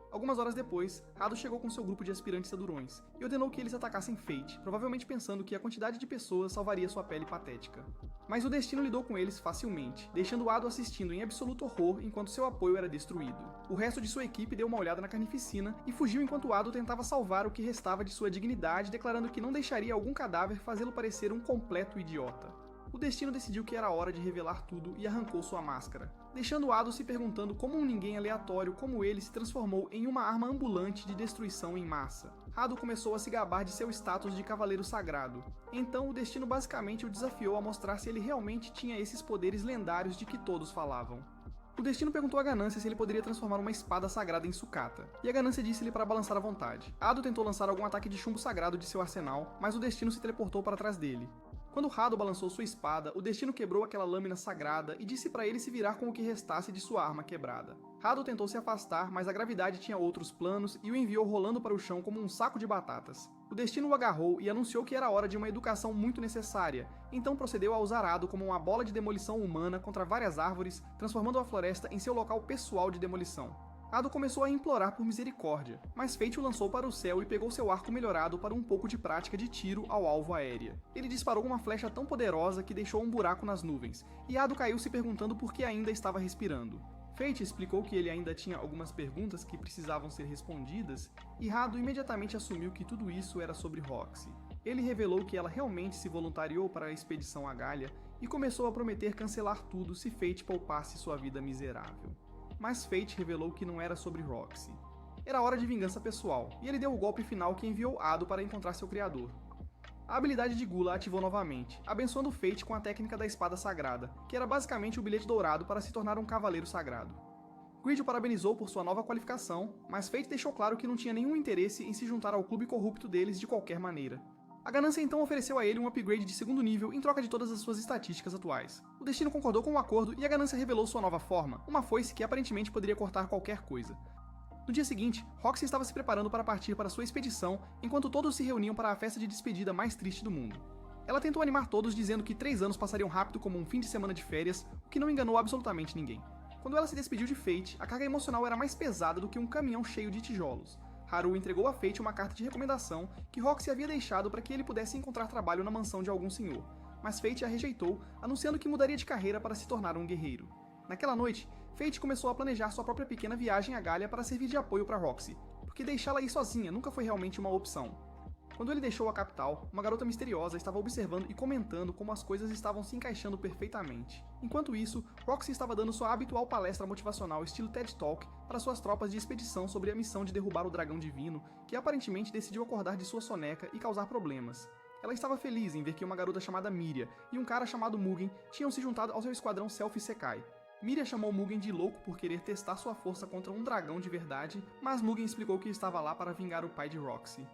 Algumas horas depois, Hado chegou com seu grupo de aspirantes a durões e ordenou que eles atacassem Fate, provavelmente pensando que a quantidade de pessoas salvaria sua pele patética. Mas o destino lidou com eles facilmente, deixando Hado assistindo em absoluto horror enquanto seu apoio era destruído. O resto de sua equipe deu uma olhada na carnificina e fugiu enquanto Hado tentava salvar o que restava de sua dignidade, declarando que não deixaria algum cadáver fazê-lo parecer um completo idiota. O destino decidiu que era hora de revelar tudo e arrancou sua máscara, deixando Hado se perguntando como um ninguém aleatório como ele se transformou em uma arma ambulante de destruição em massa. Hado começou a se gabar de seu status de cavaleiro sagrado. Então o destino basicamente o desafiou a mostrar se ele realmente tinha esses poderes lendários de que todos falavam. O destino perguntou a Ganância se ele poderia transformar uma espada sagrada em sucata, e a Ganância disse-lhe para balançar à vontade. Hado tentou lançar algum ataque de chumbo sagrado de seu arsenal, mas o destino se teleportou para trás dele. Quando Hado balançou sua espada, o destino quebrou aquela lâmina sagrada e disse para ele se virar com o que restasse de sua arma quebrada. Hado tentou se afastar, mas a gravidade tinha outros planos e o enviou rolando para o chão como um saco de batatas. O destino o agarrou e anunciou que era hora de uma educação muito necessária, então procedeu a usar Hado como uma bola de demolição humana contra várias árvores, transformando a floresta em seu local pessoal de demolição. Hado começou a implorar por misericórdia, mas Fate o lançou para o céu e pegou seu arco melhorado para um pouco de prática de tiro ao alvo aérea. Ele disparou uma flecha tão poderosa que deixou um buraco nas nuvens, e Hado caiu se perguntando por que ainda estava respirando. Fate explicou que ele ainda tinha algumas perguntas que precisavam ser respondidas, e Hado imediatamente assumiu que tudo isso era sobre Roxy. Ele revelou que ela realmente se voluntariou para a expedição a Galha e começou a prometer cancelar tudo se Fate poupasse sua vida miserável. Mas Fate revelou que não era sobre Roxy. Era hora de vingança pessoal, e ele deu o golpe final que enviou Hado para encontrar seu criador. A habilidade de Gula ativou novamente, abençoando Fate com a técnica da espada sagrada, que era basicamente o bilhete dourado para se tornar um cavaleiro sagrado. Grid o parabenizou por sua nova qualificação, mas Fate deixou claro que não tinha nenhum interesse em se juntar ao clube corrupto deles de qualquer maneira. A Ganância então ofereceu a ele um upgrade de segundo nível em troca de todas as suas estatísticas atuais. O Destino concordou com o acordo e a Ganância revelou sua nova forma, uma foice que aparentemente poderia cortar qualquer coisa. No dia seguinte, Roxy estava se preparando para partir para sua expedição, enquanto todos se reuniam para a festa de despedida mais triste do mundo. Ela tentou animar todos dizendo que 3 anos passariam rápido como um fim de semana de férias, o que não enganou absolutamente ninguém. Quando ela se despediu de Fate, a carga emocional era mais pesada do que um caminhão cheio de tijolos. Haru entregou a Fate uma carta de recomendação que Roxy havia deixado para que ele pudesse encontrar trabalho na mansão de algum senhor, mas Fate a rejeitou, anunciando que mudaria de carreira para se tornar um guerreiro. Naquela noite, Fate começou a planejar sua própria pequena viagem a Galia para servir de apoio para Roxy, porque deixá-la ir sozinha nunca foi realmente uma opção. Quando ele deixou a capital, uma garota misteriosa estava observando e comentando como as coisas estavam se encaixando perfeitamente. Enquanto isso, Roxy estava dando sua habitual palestra motivacional estilo TED Talk para suas tropas de expedição sobre a missão de derrubar o dragão divino, que aparentemente decidiu acordar de sua soneca e causar problemas. Ela estava feliz em ver que uma garota chamada Miria e um cara chamado Mugen tinham se juntado ao seu esquadrão Self Sekai. Miria chamou Mugen de louco por querer testar sua força contra um dragão de verdade, mas Mugen explicou que estava lá para vingar o pai de Roxy.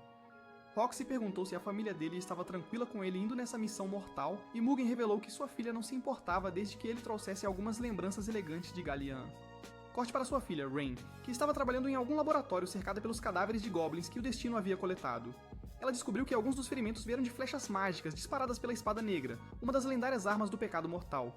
Roxy perguntou se a família dele estava tranquila com ele indo nessa missão mortal, e Mugen revelou que sua filha não se importava desde que ele trouxesse algumas lembranças elegantes de Galian. Corte para sua filha, Rain, que estava trabalhando em algum laboratório cercada pelos cadáveres de goblins que o destino havia coletado. Ela descobriu que alguns dos ferimentos vieram de flechas mágicas disparadas pela Espada Negra, uma das lendárias armas do pecado mortal.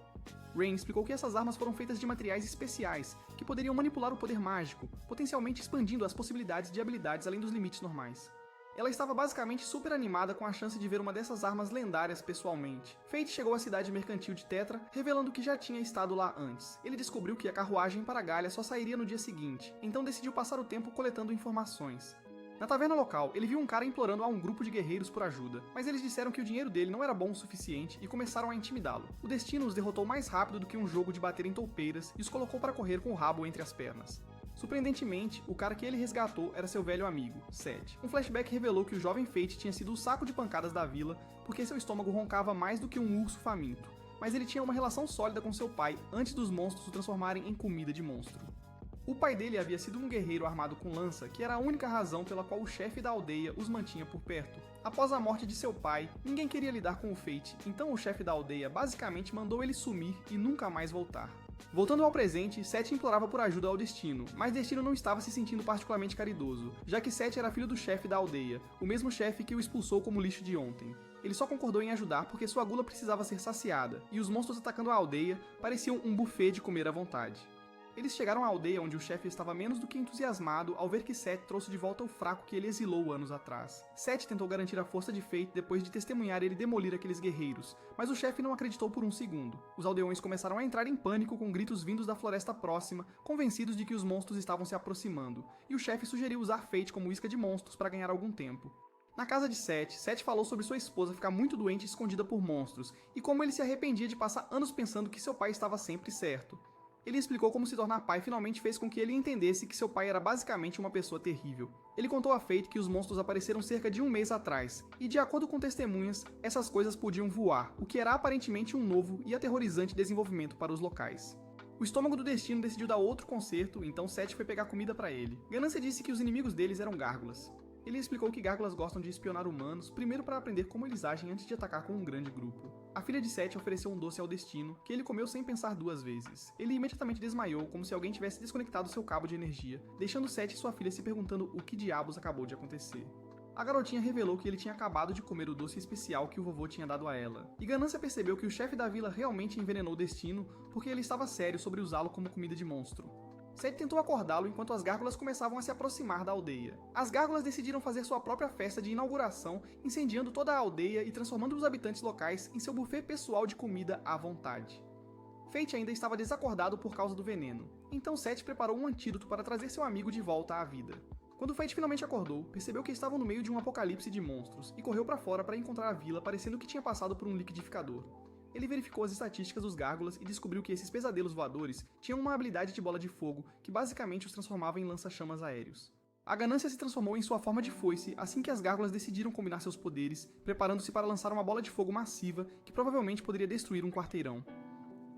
Rain explicou que essas armas foram feitas de materiais especiais, que poderiam manipular o poder mágico, potencialmente expandindo as possibilidades de habilidades além dos limites normais. Ela estava basicamente super animada com a chance de ver uma dessas armas lendárias pessoalmente. Fate chegou à cidade mercantil de Tetra, revelando que já tinha estado lá antes. Ele descobriu que a carruagem para Galia só sairia no dia seguinte, então decidiu passar o tempo coletando informações. Na taverna local, ele viu um cara implorando a um grupo de guerreiros por ajuda, mas eles disseram que o dinheiro dele não era bom o suficiente e começaram a intimidá-lo. O destino os derrotou mais rápido do que um jogo de bater em toupeiras e os colocou para correr com o rabo entre as pernas. Surpreendentemente, o cara que ele resgatou era seu velho amigo, Seth. Um flashback revelou que o jovem Fate tinha sido o saco de pancadas da vila porque seu estômago roncava mais do que um urso faminto, mas ele tinha uma relação sólida com seu pai antes dos monstros o transformarem em comida de monstro. O pai dele havia sido um guerreiro armado com lança, que era a única razão pela qual o chefe da aldeia os mantinha por perto. Após a morte de seu pai, ninguém queria lidar com o Fate, então o chefe da aldeia basicamente mandou ele sumir e nunca mais voltar. Voltando ao presente, Seth implorava por ajuda ao Destino, mas Destino não estava se sentindo particularmente caridoso, já que Seth era filho do chefe da aldeia, o mesmo chefe que o expulsou como lixo de ontem. Ele só concordou em ajudar porque sua gula precisava ser saciada, e os monstros atacando a aldeia pareciam um buffet de comer à vontade. Eles chegaram à aldeia onde o chefe estava menos do que entusiasmado ao ver que Seth trouxe de volta o fraco que ele exilou anos atrás. Seth tentou garantir a força de Fate depois de testemunhar ele demolir aqueles guerreiros, mas o chefe não acreditou por um segundo. Os aldeões começaram a entrar em pânico com gritos vindos da floresta próxima, convencidos de que os monstros estavam se aproximando, e o chefe sugeriu usar Fate como isca de monstros para ganhar algum tempo. Na casa de Seth falou sobre sua esposa ficar muito doente e escondida por monstros, e como ele se arrependia de passar anos pensando que seu pai estava sempre certo. Ele explicou como se tornar pai finalmente fez com que ele entendesse que seu pai era basicamente uma pessoa terrível. Ele contou a Fate que os monstros apareceram cerca de um mês atrás, e de acordo com testemunhas, essas coisas podiam voar, o que era aparentemente um novo e aterrorizante desenvolvimento para os locais. O estômago do Destino decidiu dar outro concerto, então Seth foi pegar comida para ele. Ganância disse que os inimigos deles eram gárgulas. Ele explicou que gárgulas gostam de espionar humanos, primeiro para aprender como eles agem antes de atacar com um grande grupo. A filha de Seth ofereceu um doce ao Destino, que ele comeu sem pensar duas vezes. Ele imediatamente desmaiou, como se alguém tivesse desconectado seu cabo de energia, deixando Seth e sua filha se perguntando o que diabos acabou de acontecer. A garotinha revelou que ele tinha acabado de comer o doce especial que o vovô tinha dado a ela, e Ganância percebeu que o chefe da vila realmente envenenou o Destino porque ele estava sério sobre usá-lo como comida de monstro. Seth tentou acordá-lo enquanto as gárgulas começavam a se aproximar da aldeia. As gárgulas decidiram fazer sua própria festa de inauguração, incendiando toda a aldeia e transformando os habitantes locais em seu buffet pessoal de comida à vontade. Fate ainda estava desacordado por causa do veneno, então Seth preparou um antídoto para trazer seu amigo de volta à vida. Quando Fate finalmente acordou, percebeu que estavam no meio de um apocalipse de monstros e correu para fora para encontrar a vila parecendo que tinha passado por um liquidificador. Ele verificou as estatísticas dos gárgulas e descobriu que esses pesadelos voadores tinham uma habilidade de bola de fogo que basicamente os transformava em lança-chamas aéreos. A Ganância se transformou em sua forma de foice assim que as gárgulas decidiram combinar seus poderes, preparando-se para lançar uma bola de fogo massiva que provavelmente poderia destruir um quarteirão.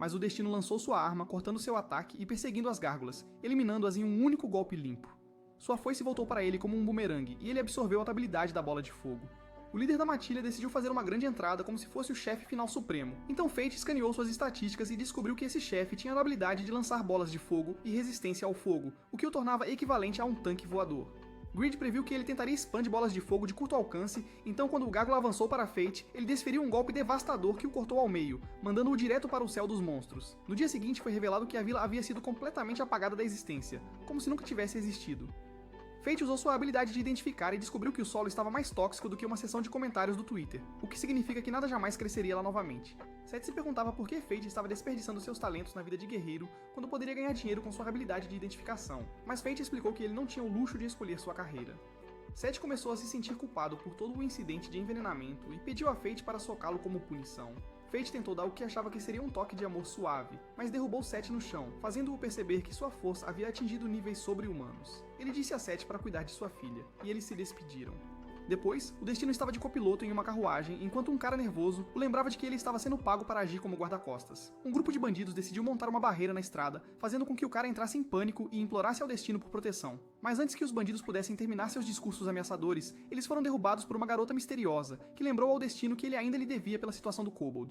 Mas o Destino lançou sua arma, cortando seu ataque e perseguindo as gárgulas, eliminando-as em um único golpe limpo. Sua foice voltou para ele como um bumerangue e ele absorveu a habilidade da bola de fogo. O líder da matilha decidiu fazer uma grande entrada como se fosse o chefe final supremo, então Fate escaneou suas estatísticas e descobriu que esse chefe tinha a habilidade de lançar bolas de fogo e resistência ao fogo, o que o tornava equivalente a um tanque voador. Grid previu que ele tentaria expandir bolas de fogo de curto alcance, então quando o Gárgula avançou para Fate, ele desferiu um golpe devastador que o cortou ao meio, mandando-o direto para o céu dos monstros. No dia seguinte foi revelado que a vila havia sido completamente apagada da existência, como se nunca tivesse existido. Fate usou sua habilidade de identificar e descobriu que o solo estava mais tóxico do que uma seção de comentários do Twitter, o que significa que nada jamais cresceria lá novamente. Seth se perguntava por que Fate estava desperdiçando seus talentos na vida de guerreiro quando poderia ganhar dinheiro com sua habilidade de identificação, mas Fate explicou que ele não tinha o luxo de escolher sua carreira. Seth começou a se sentir culpado por todo o incidente de envenenamento e pediu a Fate para socá-lo como punição. Fate tentou dar o que achava que seria um toque de amor suave, mas derrubou Seth no chão, fazendo-o perceber que sua força havia atingido níveis sobre-humanos. Ele disse a Seth para cuidar de sua filha, e eles se despediram. Depois, o Destino estava de copiloto em uma carruagem, enquanto um cara nervoso o lembrava de que ele estava sendo pago para agir como guarda-costas. Um grupo de bandidos decidiu montar uma barreira na estrada, fazendo com que o cara entrasse em pânico e implorasse ao Destino por proteção. Mas antes que os bandidos pudessem terminar seus discursos ameaçadores, eles foram derrubados por uma garota misteriosa, que lembrou ao Destino que ele ainda lhe devia pela situação do Kobold.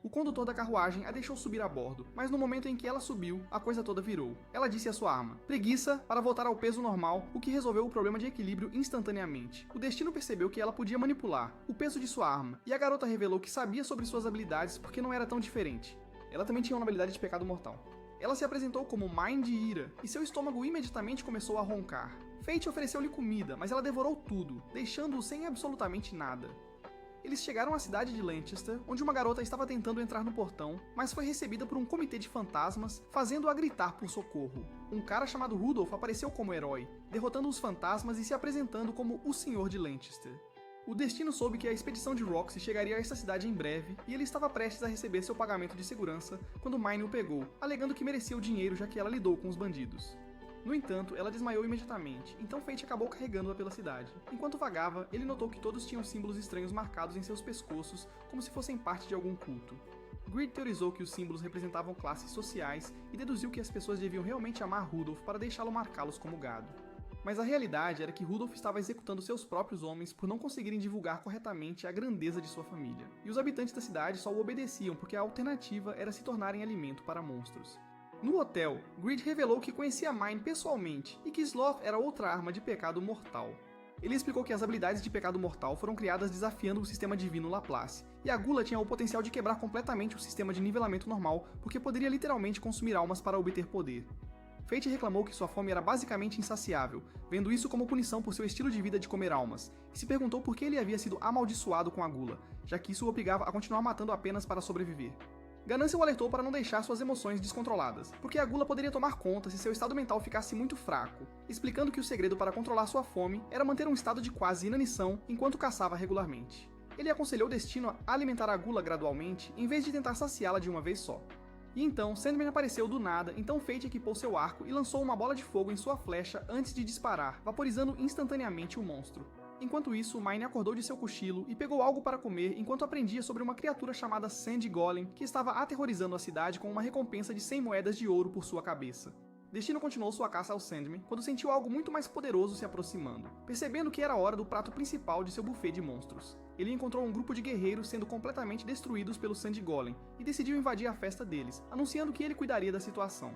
O condutor da carruagem a deixou subir a bordo, mas no momento em que ela subiu, a coisa toda virou. Ela disse à sua arma, preguiça, para voltar ao peso normal, o que resolveu o problema de equilíbrio instantaneamente. O Destino percebeu que ela podia manipular o peso de sua arma, e a garota revelou que sabia sobre suas habilidades porque não era tão diferente. Ela também tinha uma habilidade de pecado mortal. Ela se apresentou como Mind de ira, e seu estômago imediatamente começou a roncar. Fate ofereceu-lhe comida, mas ela devorou tudo, deixando-o sem absolutamente nada. Eles chegaram à cidade de Lancaster, onde uma garota estava tentando entrar no portão, mas foi recebida por um comitê de fantasmas, fazendo-a gritar por socorro. Um cara chamado Rudolph apareceu como herói, derrotando os fantasmas e se apresentando como o Senhor de Lancaster. O Destino soube que a expedição de Roxy chegaria a essa cidade em breve, e ele estava prestes a receber seu pagamento de segurança quando Mine o pegou, alegando que merecia o dinheiro já que ela lidou com os bandidos. No entanto, ela desmaiou imediatamente, então Fate acabou carregando-a pela cidade. Enquanto vagava, ele notou que todos tinham símbolos estranhos marcados em seus pescoços, como se fossem parte de algum culto. Greed teorizou que os símbolos representavam classes sociais e deduziu que as pessoas deviam realmente amar Rudolph para deixá-lo marcá-los como gado. Mas a realidade era que Rudolph estava executando seus próprios homens por não conseguirem divulgar corretamente a grandeza de sua família. E os habitantes da cidade só o obedeciam porque a alternativa era se tornarem alimento para monstros. No hotel, Greed revelou que conhecia Mine pessoalmente e que Sloth era outra arma de pecado mortal. Ele explicou que as habilidades de pecado mortal foram criadas desafiando o sistema divino Laplace, e a gula tinha o potencial de quebrar completamente o sistema de nivelamento normal, porque poderia literalmente consumir almas para obter poder. Fate reclamou que sua fome era basicamente insaciável, vendo isso como punição por seu estilo de vida de comer almas, e se perguntou por que ele havia sido amaldiçoado com a gula, já que isso o obrigava a continuar matando apenas para sobreviver. Ganância o alertou para não deixar suas emoções descontroladas, porque a gula poderia tomar conta se seu estado mental ficasse muito fraco, explicando que o segredo para controlar sua fome era manter um estado de quase inanição enquanto caçava regularmente. Ele aconselhou o Destino a alimentar a gula gradualmente, em vez de tentar saciá-la de uma vez só. E então, Sandman apareceu do nada, então Fate equipou seu arco e lançou uma bola de fogo em sua flecha antes de disparar, vaporizando instantaneamente o monstro. Enquanto isso, Mine acordou de seu cochilo e pegou algo para comer enquanto aprendia sobre uma criatura chamada Sand Golem que estava aterrorizando a cidade com uma recompensa de 100 moedas de ouro por sua cabeça. Destino continuou sua caça ao Sandman quando sentiu algo muito mais poderoso se aproximando, percebendo que era hora do prato principal de seu buffet de monstros. Ele encontrou um grupo de guerreiros sendo completamente destruídos pelo Sand Golem e decidiu invadir a festa deles, anunciando que ele cuidaria da situação.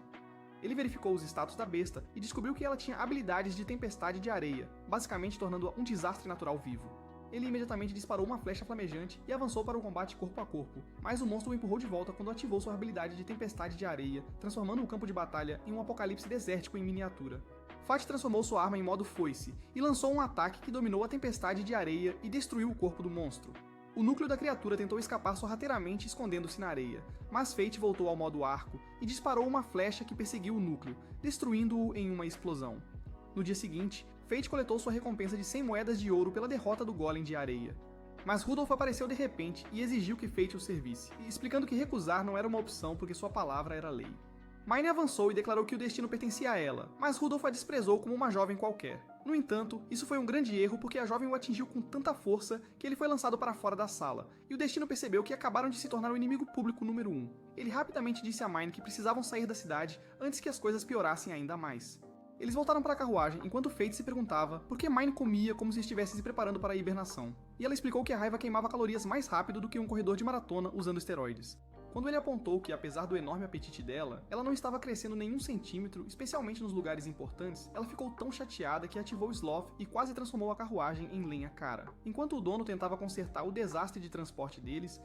Ele verificou os status da besta e descobriu que ela tinha habilidades de tempestade de areia, basicamente tornando-a um desastre natural vivo. Ele imediatamente disparou uma flecha flamejante e avançou para o combate corpo a corpo, mas o monstro o empurrou de volta quando ativou sua habilidade de tempestade de areia, transformando o campo de batalha em um apocalipse desértico em miniatura. Fate transformou sua arma em modo foice e lançou um ataque que dominou a tempestade de areia e destruiu o corpo do monstro. O núcleo da criatura tentou escapar sorrateiramente escondendo-se na areia, mas Fate voltou ao modo arco e disparou uma flecha que perseguiu o núcleo, destruindo-o em uma explosão. No dia seguinte, Fate coletou sua recompensa de 100 moedas de ouro pela derrota do Golem de areia. Mas Rudolph apareceu de repente e exigiu que Fate o servisse, explicando que recusar não era uma opção porque sua palavra era lei. Mine avançou e declarou que o destino pertencia a ela, mas Rudolph a desprezou como uma jovem qualquer. No entanto, isso foi um grande erro porque a jovem o atingiu com tanta força que ele foi lançado para fora da sala, e o destino percebeu que acabaram de se tornar o inimigo público número 1. Ele rapidamente disse a Mine que precisavam sair da cidade antes que as coisas piorassem ainda mais. Eles voltaram para a carruagem enquanto Fate se perguntava por que Mine comia como se estivesse se preparando para a hibernação, e ela explicou que a raiva queimava calorias mais rápido do que um corredor de maratona usando esteroides. Quando ele apontou que, apesar do enorme apetite dela, ela não estava crescendo nenhum centímetro, especialmente nos lugares importantes, ela ficou tão chateada que ativou Sloth e quase transformou a carruagem em lenha cara. Enquanto o dono tentava consertar o desastre de transporte deles,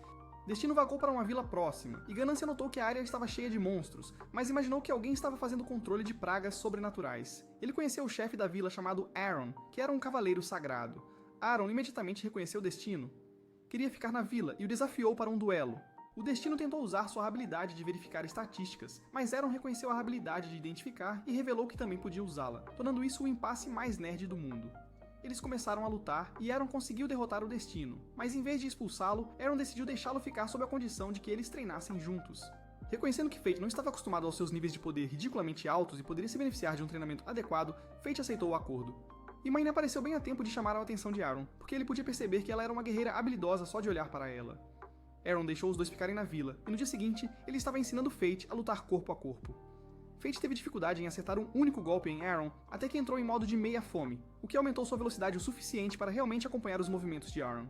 Destino vagou para uma vila próxima, e Ganância notou que a área estava cheia de monstros, mas imaginou que alguém estava fazendo controle de pragas sobrenaturais. Ele conheceu o chefe da vila chamado Aaron, que era um cavaleiro sagrado. Aaron imediatamente reconheceu Destino. Queria ficar na vila e o desafiou para um duelo. O Destino tentou usar sua habilidade de verificar estatísticas, mas Aaron reconheceu a habilidade de identificar e revelou que também podia usá-la, tornando isso o impasse mais nerd do mundo. Eles começaram a lutar e Aaron conseguiu derrotar o Destino, mas em vez de expulsá-lo, Aaron decidiu deixá-lo ficar sob a condição de que eles treinassem juntos. Reconhecendo que Fate não estava acostumado aos seus níveis de poder ridiculamente altos e poderia se beneficiar de um treinamento adequado, Fate aceitou o acordo. E Mine apareceu bem a tempo de chamar a atenção de Aaron, porque ele podia perceber que ela era uma guerreira habilidosa só de olhar para ela. Aaron deixou os dois ficarem na vila, e no dia seguinte, ele estava ensinando Fate a lutar corpo a corpo. Fate teve dificuldade em acertar um único golpe em Aaron, até que entrou em modo de meia fome, o que aumentou sua velocidade o suficiente para realmente acompanhar os movimentos de Aaron.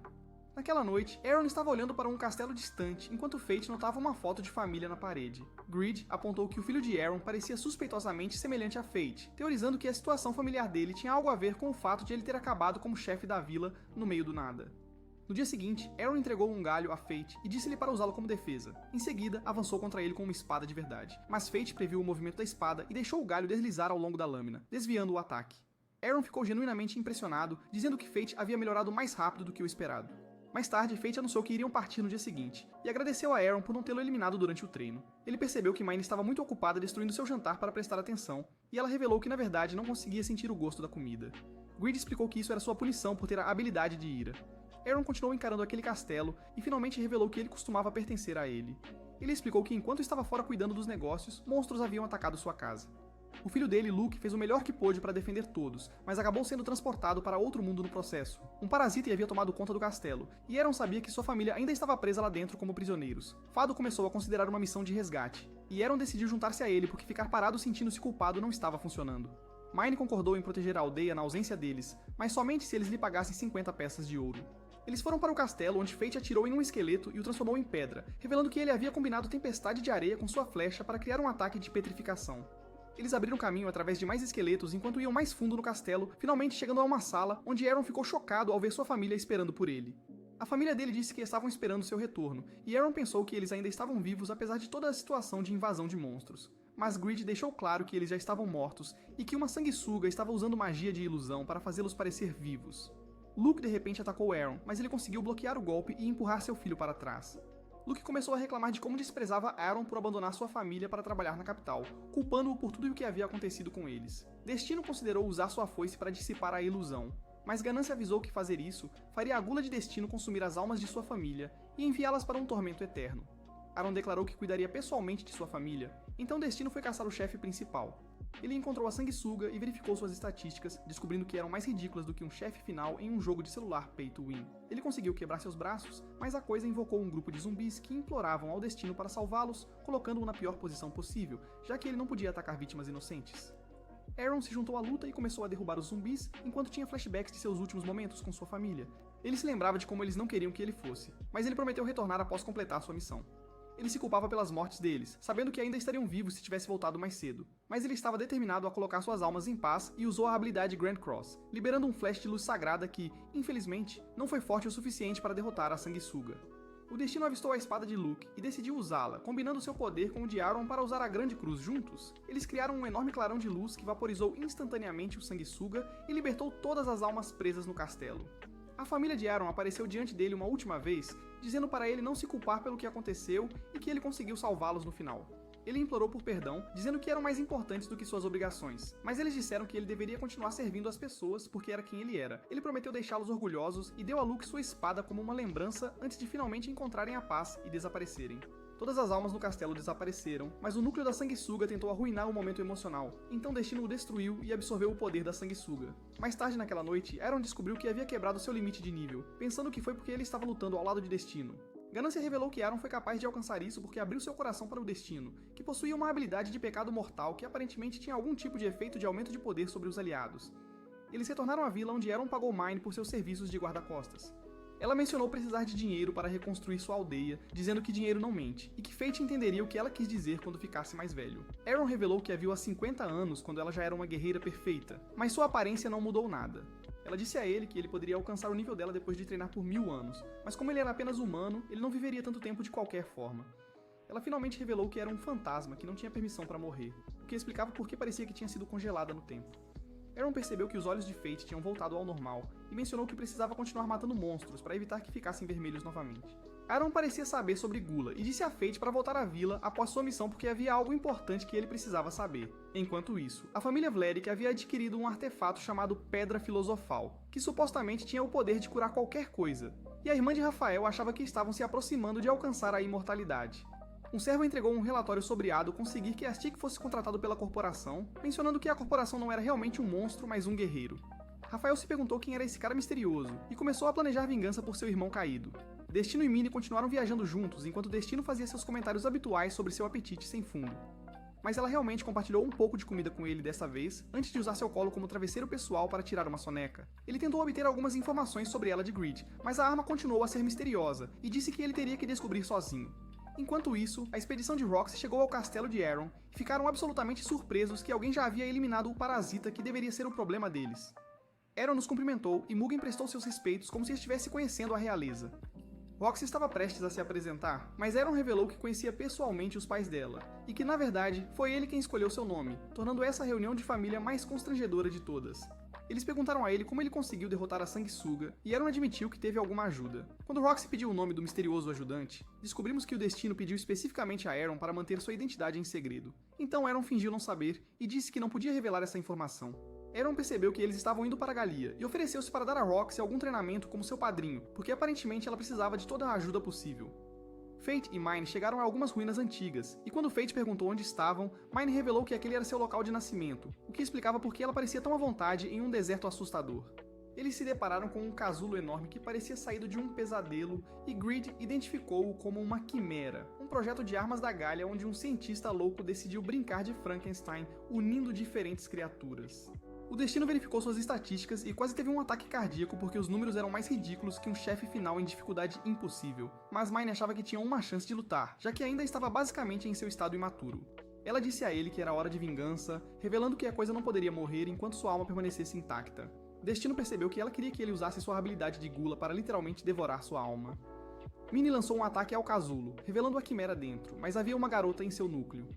Naquela noite, Aaron estava olhando para um castelo distante, enquanto Fate notava uma foto de família na parede. Greed apontou que o filho de Aaron parecia suspeitosamente semelhante a Fate, teorizando que a situação familiar dele tinha algo a ver com o fato de ele ter acabado como chefe da vila no meio do nada. No dia seguinte, Aaron entregou um galho a Fate e disse-lhe para usá-lo como defesa. Em seguida, avançou contra ele com uma espada de verdade. Mas Fate previu o movimento da espada e deixou o galho deslizar ao longo da lâmina, desviando o ataque. Aaron ficou genuinamente impressionado, dizendo que Fate havia melhorado mais rápido do que o esperado. Mais tarde, Fate anunciou que iriam partir no dia seguinte, e agradeceu a Aaron por não tê-lo eliminado durante o treino. Ele percebeu que Mine estava muito ocupada destruindo seu jantar para prestar atenção, e ela revelou que na verdade não conseguia sentir o gosto da comida. Greed explicou que isso era sua punição por ter a habilidade de ira. Aaron continuou encarando aquele castelo e finalmente revelou que ele costumava pertencer a ele. Ele explicou que enquanto estava fora cuidando dos negócios, monstros haviam atacado sua casa. O filho dele, Luke, fez o melhor que pôde para defender todos, mas acabou sendo transportado para outro mundo no processo. Um parasita havia tomado conta do castelo, e Aaron sabia que sua família ainda estava presa lá dentro como prisioneiros. Fado começou a considerar uma missão de resgate, e Aaron decidiu juntar-se a ele porque ficar parado sentindo-se culpado não estava funcionando. Mine concordou em proteger a aldeia na ausência deles, mas somente se eles lhe pagassem 50 peças de ouro. Eles foram para o castelo, onde Fate atirou em um esqueleto e o transformou em pedra, revelando que ele havia combinado tempestade de areia com sua flecha para criar um ataque de petrificação. Eles abriram caminho através de mais esqueletos enquanto iam mais fundo no castelo, finalmente chegando a uma sala, onde Aaron ficou chocado ao ver sua família esperando por ele. A família dele disse que estavam esperando seu retorno, e Aaron pensou que eles ainda estavam vivos apesar de toda a situação de invasão de monstros. Mas Greed deixou claro que eles já estavam mortos e que uma sanguessuga estava usando magia de ilusão para fazê-los parecer vivos. Luke de repente atacou Aaron, mas ele conseguiu bloquear o golpe e empurrar seu filho para trás. Luke começou a reclamar de como desprezava Aaron por abandonar sua família para trabalhar na capital, culpando-o por tudo o que havia acontecido com eles. Destino considerou usar sua foice para dissipar a ilusão, mas Ganância avisou que fazer isso faria a gula de Destino consumir as almas de sua família e enviá-las para um tormento eterno. Aaron declarou que cuidaria pessoalmente de sua família, então Destino foi caçar o chefe principal. Ele encontrou a sanguessuga e verificou suas estatísticas, descobrindo que eram mais ridículas do que um chefe final em um jogo de celular pay to win. Ele conseguiu quebrar seus braços, mas a coisa invocou um grupo de zumbis que imploravam ao Destino para salvá-los, colocando-o na pior posição possível, já que ele não podia atacar vítimas inocentes. Aaron se juntou à luta e começou a derrubar os zumbis, enquanto tinha flashbacks de seus últimos momentos com sua família. Ele se lembrava de como eles não queriam que ele fosse, mas ele prometeu retornar após completar sua missão. Ele se culpava pelas mortes deles, sabendo que ainda estariam vivos se tivesse voltado mais cedo. Mas ele estava determinado a colocar suas almas em paz e usou a habilidade Grand Cross, liberando um flash de luz sagrada que, infelizmente, não foi forte o suficiente para derrotar a sanguessuga. O Destino avistou a espada de Luke e decidiu usá-la, combinando seu poder com o de Aaron para usar a Grande Cruz juntos. Eles criaram um enorme clarão de luz que vaporizou instantaneamente o sanguessuga e libertou todas as almas presas no castelo. A família de Aaron apareceu diante dele uma última vez, dizendo para ele não se culpar pelo que aconteceu e que ele conseguiu salvá-los no final. Ele implorou por perdão, dizendo que eram mais importantes do que suas obrigações, mas eles disseram que ele deveria continuar servindo as pessoas porque era quem ele era. Ele prometeu deixá-los orgulhosos e deu a Luke sua espada como uma lembrança antes de finalmente encontrarem a paz e desaparecerem. Todas as almas no castelo desapareceram, mas o núcleo da sanguessuga tentou arruinar o momento emocional, então Destino o destruiu e absorveu o poder da sanguessuga. Mais tarde naquela noite, Aaron descobriu que havia quebrado seu limite de nível, pensando que foi porque ele estava lutando ao lado de Destino. Ganância revelou que Aaron foi capaz de alcançar isso porque abriu seu coração para o Destino, que possuía uma habilidade de pecado mortal que aparentemente tinha algum tipo de efeito de aumento de poder sobre os aliados. Eles retornaram à vila onde Aaron pagou Mine por seus serviços de guarda-costas. Ela mencionou precisar de dinheiro para reconstruir sua aldeia, dizendo que dinheiro não mente, e que Fate entenderia o que ela quis dizer quando ficasse mais velho. Aaron revelou que a viu há 50 anos quando ela já era uma guerreira perfeita, mas sua aparência não mudou nada. Ela disse a ele que ele poderia alcançar o nível dela depois de treinar por 1000 anos, mas como ele era apenas humano, ele não viveria tanto tempo de qualquer forma. Ela finalmente revelou que era um fantasma que não tinha permissão para morrer, o que explicava por que parecia que tinha sido congelada no tempo. Aaron percebeu que os olhos de Fate tinham voltado ao normal e mencionou que precisava continuar matando monstros para evitar que ficassem vermelhos novamente. Aaron parecia saber sobre Gula e disse a Fate para voltar à vila após sua missão porque havia algo importante que ele precisava saber. Enquanto isso, a família Vlerick havia adquirido um artefato chamado Pedra Filosofal, que supostamente tinha o poder de curar qualquer coisa, e a irmã de Rafael achava que estavam se aproximando de alcançar a imortalidade. Um servo entregou um relatório sobre Ado conseguir que Astik fosse contratado pela corporação, mencionando que a corporação não era realmente um monstro, mas um guerreiro. Rafael se perguntou quem era esse cara misterioso e começou a planejar vingança por seu irmão caído. Destino e Minnie continuaram viajando juntos enquanto Destino fazia seus comentários habituais sobre seu apetite sem fundo. Mas ela realmente compartilhou um pouco de comida com ele dessa vez, antes de usar seu colo como travesseiro pessoal para tirar uma soneca. Ele tentou obter algumas informações sobre ela de Greed, mas a arma continuou a ser misteriosa e disse que ele teria que descobrir sozinho. Enquanto isso, a expedição de Roxy chegou ao castelo de Aaron e ficaram absolutamente surpresos que alguém já havia eliminado o parasita que deveria ser o problema deles. Aaron nos cumprimentou e Mugen prestou seus respeitos como se estivesse conhecendo a realeza. Roxy estava prestes a se apresentar, mas Aaron revelou que conhecia pessoalmente os pais dela, e que na verdade foi ele quem escolheu seu nome, tornando essa reunião de família mais constrangedora de todas. Eles perguntaram a ele como ele conseguiu derrotar a Sanguessuga, e Aaron admitiu que teve alguma ajuda. Quando Roxy pediu o nome do misterioso ajudante, descobrimos que o Destino pediu especificamente a Aaron para manter sua identidade em segredo. Então Aaron fingiu não saber e disse que não podia revelar essa informação. Aaron percebeu que eles estavam indo para Galia e ofereceu-se para dar a Roxy algum treinamento como seu padrinho, porque aparentemente ela precisava de toda a ajuda possível. Fate e Mine chegaram a algumas ruínas antigas, e quando Fate perguntou onde estavam, Mine revelou que aquele era seu local de nascimento, o que explicava por que ela parecia tão à vontade em um deserto assustador. Eles se depararam com um casulo enorme que parecia saído de um pesadelo, e Greed identificou-o como uma quimera, um projeto de armas da Galia onde um cientista louco decidiu brincar de Frankenstein, unindo diferentes criaturas. O Destino verificou suas estatísticas e quase teve um ataque cardíaco porque os números eram mais ridículos que um chefe final em dificuldade impossível, mas Mine achava que tinha uma chance de lutar, já que ainda estava basicamente em seu estado imaturo. Ela disse a ele que era hora de vingança, revelando que a coisa não poderia morrer enquanto sua alma permanecesse intacta. Destino percebeu que ela queria que ele usasse sua habilidade de Gula para literalmente devorar sua alma. Minnie lançou um ataque ao casulo, revelando a quimera dentro, mas havia uma garota em seu núcleo.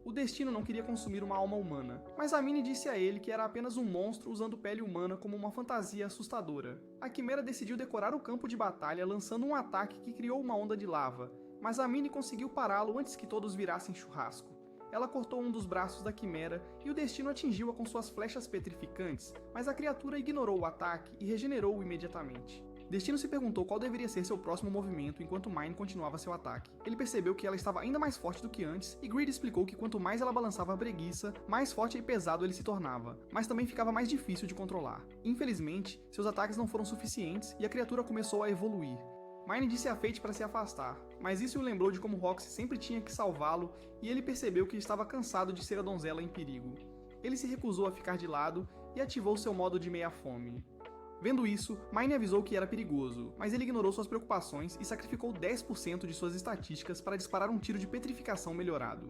O Destino não queria consumir uma alma humana, mas a Minnie disse a ele que era apenas um monstro usando pele humana como uma fantasia assustadora. A Quimera decidiu decorar o campo de batalha lançando um ataque que criou uma onda de lava, mas a Minnie conseguiu pará-lo antes que todos virassem churrasco. Ela cortou um dos braços da Quimera e o Destino atingiu-a com suas flechas petrificantes, mas a criatura ignorou o ataque e regenerou-o imediatamente. Destino se perguntou qual deveria ser seu próximo movimento enquanto Mine continuava seu ataque. Ele percebeu que ela estava ainda mais forte do que antes, e Greed explicou que quanto mais ela balançava a preguiça, mais forte e pesado ele se tornava, mas também ficava mais difícil de controlar. Infelizmente, seus ataques não foram suficientes e a criatura começou a evoluir. Mine disse a Fate para se afastar, mas isso o lembrou de como Roxy sempre tinha que salvá-lo e ele percebeu que estava cansado de ser a donzela em perigo. Ele se recusou a ficar de lado e ativou seu modo de meia-fome. Vendo isso, Mine avisou que era perigoso, mas ele ignorou suas preocupações e sacrificou 10% de suas estatísticas para disparar um tiro de petrificação melhorado.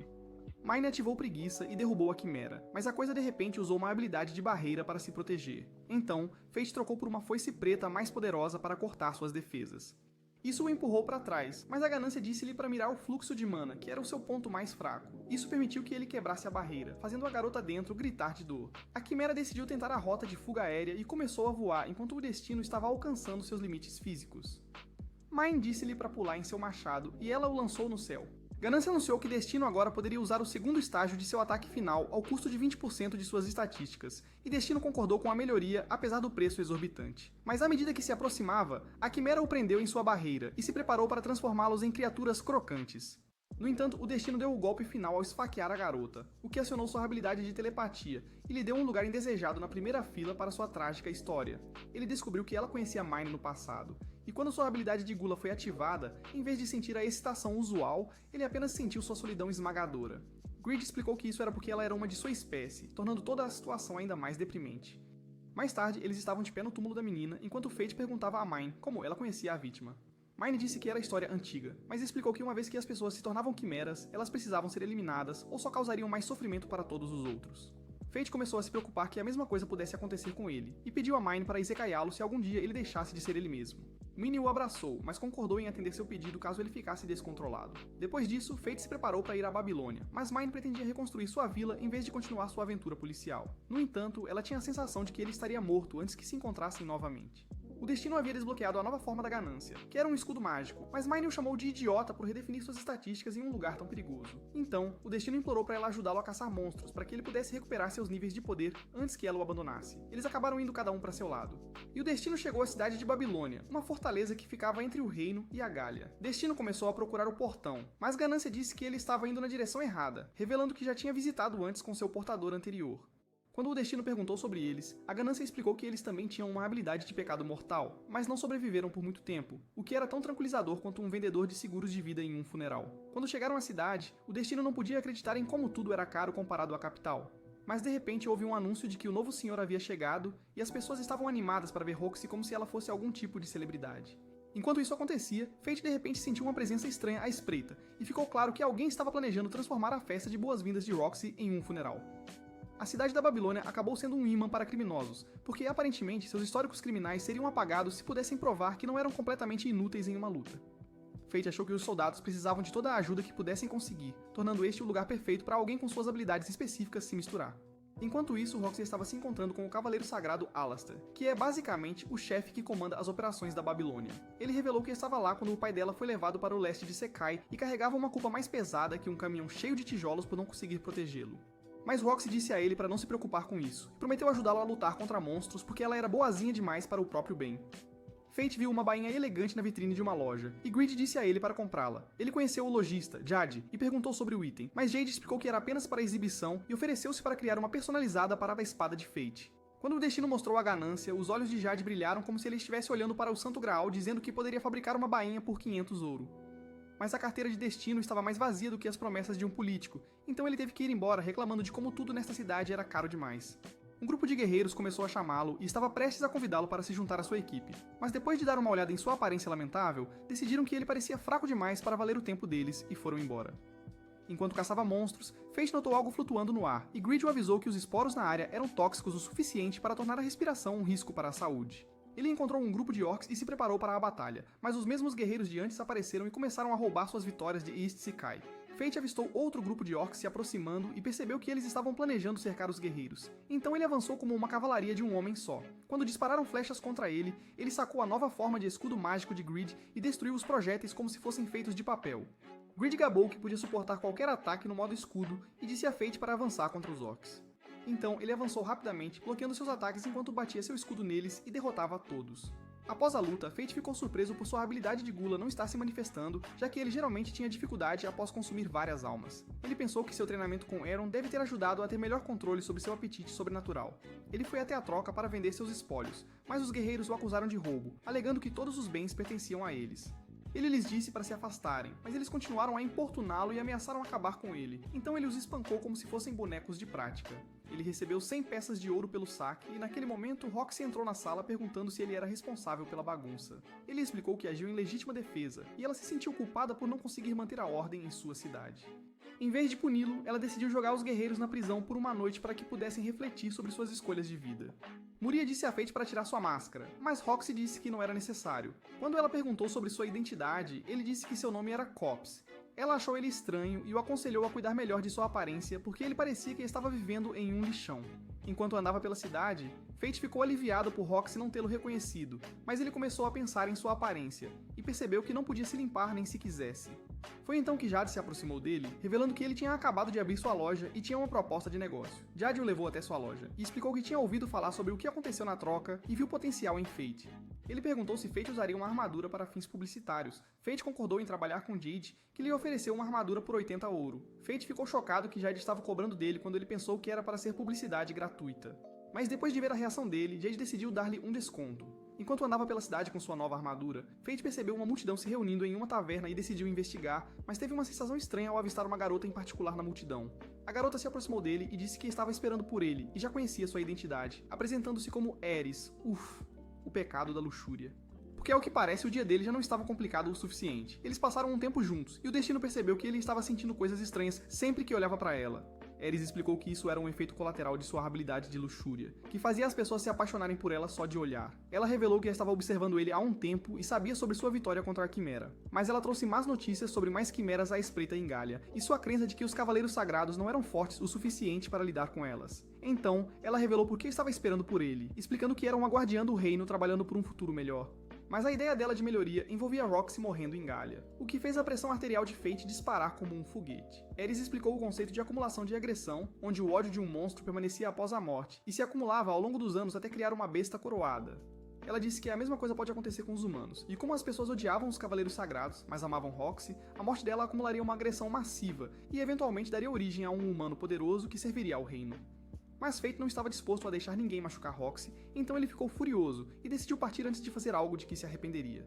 Mine ativou preguiça e derrubou a Quimera, mas a coisa de repente usou uma habilidade de barreira para se proteger. Então, Fate trocou por uma foice preta mais poderosa para cortar suas defesas. Isso o empurrou para trás, mas a ganância disse-lhe para mirar o fluxo de mana, que era o seu ponto mais fraco. Isso permitiu que ele quebrasse a barreira, fazendo a garota dentro gritar de dor. A Quimera decidiu tentar a rota de fuga aérea e começou a voar enquanto o Destino estava alcançando seus limites físicos. Mine disse-lhe para pular em seu machado e ela o lançou no céu. Ganância anunciou que Destino agora poderia usar o segundo estágio de seu ataque final ao custo de 20% de suas estatísticas, e Destino concordou com a melhoria apesar do preço exorbitante. Mas à medida que se aproximava, a Quimera o prendeu em sua barreira e se preparou para transformá-los em criaturas crocantes. No entanto, o Destino deu o golpe final ao esfaquear a garota, o que acionou sua habilidade de telepatia e lhe deu um lugar indesejado na primeira fila para sua trágica história. Ele descobriu que ela conhecia Mine no passado, e quando sua habilidade de Gula foi ativada, em vez de sentir a excitação usual, ele apenas sentiu sua solidão esmagadora. Greed explicou que isso era porque ela era uma de sua espécie, tornando toda a situação ainda mais deprimente. Mais tarde, eles estavam de pé no túmulo da menina, enquanto Fate perguntava a Mine como ela conhecia a vítima. Mine disse que era história antiga, mas explicou que uma vez que as pessoas se tornavam quimeras, elas precisavam ser eliminadas ou só causariam mais sofrimento para todos os outros. Fate começou a se preocupar que a mesma coisa pudesse acontecer com ele, e pediu a Mine para isekaiá-lo se algum dia ele deixasse de ser ele mesmo. Mine o abraçou, mas concordou em atender seu pedido caso ele ficasse descontrolado. Depois disso, Fate se preparou para ir à Babilônia, mas Mine pretendia reconstruir sua vila em vez de continuar sua aventura policial. No entanto, ela tinha a sensação de que ele estaria morto antes que se encontrassem novamente. O destino havia desbloqueado a nova forma da ganância, que era um escudo mágico, mas Mine o chamou de idiota por redefinir suas estatísticas em um lugar tão perigoso. Então, o destino implorou para ela ajudá-lo a caçar monstros para que ele pudesse recuperar seus níveis de poder antes que ela o abandonasse. Eles acabaram indo cada um para seu lado. E o destino chegou à cidade de Babilônia, uma fortaleza que ficava entre o reino e a Gália. Destino começou a procurar o portão, mas Ganância disse que ele estava indo na direção errada, revelando que já tinha visitado antes com seu portador anterior. Quando o Destino perguntou sobre eles, a Ganância explicou que eles também tinham uma habilidade de pecado mortal, mas não sobreviveram por muito tempo, o que era tão tranquilizador quanto um vendedor de seguros de vida em um funeral. Quando chegaram à cidade, o Destino não podia acreditar em como tudo era caro comparado à capital. Mas de repente houve um anúncio de que o novo senhor havia chegado e as pessoas estavam animadas para ver Roxy como se ela fosse algum tipo de celebridade. Enquanto isso acontecia, Fate de repente sentiu uma presença estranha à espreita, e ficou claro que alguém estava planejando transformar a festa de boas-vindas de Roxy em um funeral. A cidade da Babilônia acabou sendo um imã para criminosos, porque aparentemente seus históricos criminais seriam apagados se pudessem provar que não eram completamente inúteis em uma luta. Fate achou que os soldados precisavam de toda a ajuda que pudessem conseguir, tornando este o lugar perfeito para alguém com suas habilidades específicas se misturar. Enquanto isso, Roxy estava se encontrando com o Cavaleiro Sagrado Alastair, que é basicamente o chefe que comanda as operações da Babilônia. Ele revelou que estava lá quando o pai dela foi levado para o leste de Sekai e carregava uma culpa mais pesada que um caminhão cheio de tijolos por não conseguir protegê-lo. Mas Roxy disse a ele para não se preocupar com isso, e prometeu ajudá-lo a lutar contra monstros porque ela era boazinha demais para o próprio bem. Fate viu uma bainha elegante na vitrine de uma loja, e Greed disse a ele para comprá-la. Ele conheceu o lojista, Jade, e perguntou sobre o item, mas Jade explicou que era apenas para exibição e ofereceu-se para criar uma personalizada para a espada de Fate. Quando o destino mostrou a ganância, os olhos de Jade brilharam como se ele estivesse olhando para o Santo Graal dizendo que poderia fabricar uma bainha por 500 ouro. Mas a carteira de destino estava mais vazia do que as promessas de um político, então ele teve que ir embora reclamando de como tudo nesta cidade era caro demais. Um grupo de guerreiros começou a chamá-lo e estava prestes a convidá-lo para se juntar à sua equipe, mas depois de dar uma olhada em sua aparência lamentável, decidiram que ele parecia fraco demais para valer o tempo deles e foram embora. Enquanto caçava monstros, Fate notou algo flutuando no ar, e Greed o avisou que os esporos na área eram tóxicos o suficiente para tornar a respiração um risco para a saúde. Ele encontrou um grupo de orcs e se preparou para a batalha, mas os mesmos guerreiros de antes apareceram e começaram a roubar suas vitórias de East Sekai. Fate avistou outro grupo de orcs se aproximando e percebeu que eles estavam planejando cercar os guerreiros. Então ele avançou como uma cavalaria de um homem só. Quando dispararam flechas contra ele, ele sacou a nova forma de escudo mágico de Greed e destruiu os projéteis como se fossem feitos de papel. Greed gabou que podia suportar qualquer ataque no modo escudo e disse a Fate para avançar contra os orcs. Então ele avançou rapidamente, bloqueando seus ataques enquanto batia seu escudo neles e derrotava todos. Após a luta, Fate ficou surpreso por sua habilidade de gula não estar se manifestando, já que ele geralmente tinha dificuldade após consumir várias almas. Ele pensou que seu treinamento com Aaron deve ter ajudado a ter melhor controle sobre seu apetite sobrenatural. Ele foi até a troca para vender seus espólios, mas os guerreiros o acusaram de roubo, alegando que todos os bens pertenciam a eles. Ele lhes disse para se afastarem, mas eles continuaram a importuná-lo e ameaçaram acabar com ele, então ele os espancou como se fossem bonecos de prática. Ele recebeu 100 peças de ouro pelo saque e naquele momento Roxy entrou na sala perguntando se ele era responsável pela bagunça. Ele explicou que agiu em legítima defesa e ela se sentiu culpada por não conseguir manter a ordem em sua cidade. Em vez de puni-lo, ela decidiu jogar os guerreiros na prisão por uma noite para que pudessem refletir sobre suas escolhas de vida. Muria disse a Fate para tirar sua máscara, mas Roxy disse que não era necessário. Quando ela perguntou sobre sua identidade, ele disse que seu nome era Cops. Ela achou ele estranho e o aconselhou a cuidar melhor de sua aparência porque ele parecia que estava vivendo em um lixão. Enquanto andava pela cidade, Fate ficou aliviado por Roxy não tê-lo reconhecido, mas ele começou a pensar em sua aparência, e percebeu que não podia se limpar nem se quisesse. Foi então que Jade se aproximou dele, revelando que ele tinha acabado de abrir sua loja e tinha uma proposta de negócio. Jade o levou até sua loja, e explicou que tinha ouvido falar sobre o que aconteceu na troca e viu potencial em Fate. Ele perguntou se Fate usaria uma armadura para fins publicitários. Fate concordou em trabalhar com Jade, que lhe ofereceu uma armadura por 80 ouro. Fate ficou chocado que Jade estava cobrando dele quando ele pensou que era para ser publicidade gratuita. Mas depois de ver a reação dele, Jade decidiu dar-lhe um desconto. Enquanto andava pela cidade com sua nova armadura, Fate percebeu uma multidão se reunindo em uma taverna e decidiu investigar, mas teve uma sensação estranha ao avistar uma garota em particular na multidão. A garota se aproximou dele e disse que estava esperando por ele e já conhecia sua identidade, apresentando-se como Ares, o pecado da luxúria. Porque ao que parece o dia dele já não estava complicado o suficiente. Eles passaram um tempo juntos, e o destino percebeu que ele estava sentindo coisas estranhas sempre que olhava para ela. Ares explicou que isso era um efeito colateral de sua habilidade de luxúria, que fazia as pessoas se apaixonarem por ela só de olhar. Ela revelou que estava observando ele há um tempo e sabia sobre sua vitória contra a Quimera, mas ela trouxe más notícias sobre mais quimeras à espreita em Galia, e sua crença de que os Cavaleiros Sagrados não eram fortes o suficiente para lidar com elas. Então, ela revelou por que estava esperando por ele, explicando que era uma guardiã do reino trabalhando por um futuro melhor. Mas a ideia dela de melhoria envolvia Roxy morrendo em Galia, o que fez a pressão arterial de Fate disparar como um foguete. Ares explicou o conceito de acumulação de agressão, onde o ódio de um monstro permanecia após a morte, e se acumulava ao longo dos anos até criar uma besta coroada. Ela disse que a mesma coisa pode acontecer com os humanos, e como as pessoas odiavam os Cavaleiros Sagrados, mas amavam Roxy, a morte dela acumularia uma agressão massiva, e eventualmente daria origem a um humano poderoso que serviria ao reino. Mas Fate não estava disposto a deixar ninguém machucar Roxy, então ele ficou furioso e decidiu partir antes de fazer algo de que se arrependeria.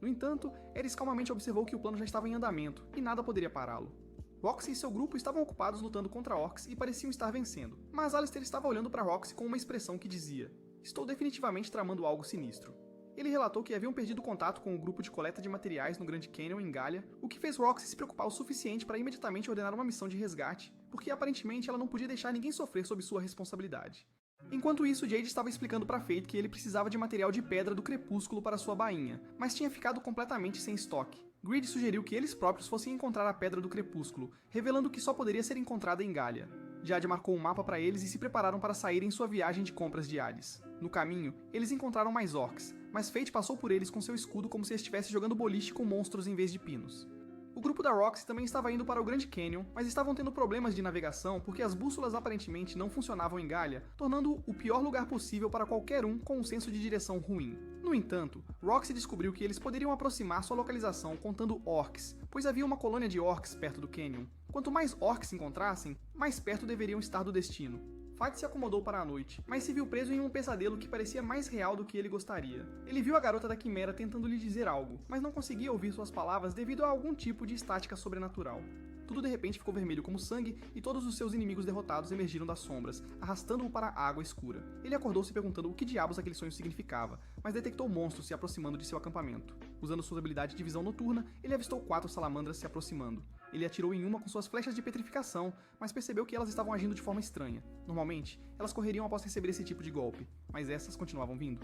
No entanto, Ares calmamente observou que o plano já estava em andamento e nada poderia pará-lo. Roxy e seu grupo estavam ocupados lutando contra orcs e pareciam estar vencendo, mas Alistair estava olhando para Roxy com uma expressão que dizia: "Estou definitivamente tramando algo sinistro." Ele relatou que haviam perdido contato com o grupo de coleta de materiais no Grand Canyon em Galia, o que fez Roxy se preocupar o suficiente para imediatamente ordenar uma missão de resgate, porque aparentemente ela não podia deixar ninguém sofrer sob sua responsabilidade. Enquanto isso, Jade estava explicando para Fate que ele precisava de material de pedra do crepúsculo para sua bainha, mas tinha ficado completamente sem estoque. Greed sugeriu que eles próprios fossem encontrar a Pedra do Crepúsculo, revelando que só poderia ser encontrada em Galia. Jade marcou um mapa para eles e se prepararam para sair em sua viagem de compras de Hades. No caminho, eles encontraram mais orcs, mas Fate passou por eles com seu escudo como se estivesse jogando boliche com monstros em vez de pinos. O grupo da Roxy também estava indo para o Grand Canyon, mas estavam tendo problemas de navegação porque as bússolas aparentemente não funcionavam em Galia, tornando-o o pior lugar possível para qualquer um com um senso de direção ruim. No entanto, Roxy descobriu que eles poderiam aproximar sua localização contando orcs, pois havia uma colônia de orcs perto do canyon. Quanto mais orcs encontrassem, mais perto deveriam estar do destino. Fight se acomodou para a noite, mas se viu preso em um pesadelo que parecia mais real do que ele gostaria. Ele viu a garota da Quimera tentando lhe dizer algo, mas não conseguia ouvir suas palavras devido a algum tipo de estática sobrenatural. Tudo de repente ficou vermelho como sangue e todos os seus inimigos derrotados emergiram das sombras, arrastando-o para a água escura. Ele acordou se perguntando o que diabos aquele sonho significava, mas detectou monstros se aproximando de seu acampamento. Usando sua habilidade de visão noturna, ele avistou 4 salamandras se aproximando. Ele atirou em uma com suas flechas de petrificação, mas percebeu que elas estavam agindo de forma estranha. Normalmente, elas correriam após receber esse tipo de golpe, mas essas continuavam vindo.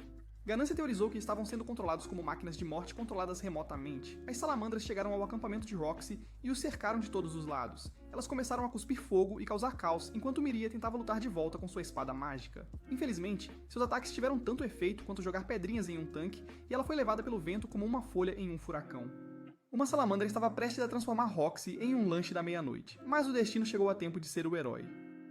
Ganância teorizou que estavam sendo controlados como máquinas de morte controladas remotamente. As salamandras chegaram ao acampamento de Roxy e os cercaram de todos os lados. Elas começaram a cuspir fogo e causar caos, enquanto Miria tentava lutar de volta com sua espada mágica. Infelizmente, seus ataques tiveram tanto efeito quanto jogar pedrinhas em um tanque, e ela foi levada pelo vento como uma folha em um furacão. Uma salamandra estava prestes a transformar Roxy em um lanche da meia-noite, mas o destino chegou a tempo de ser o herói.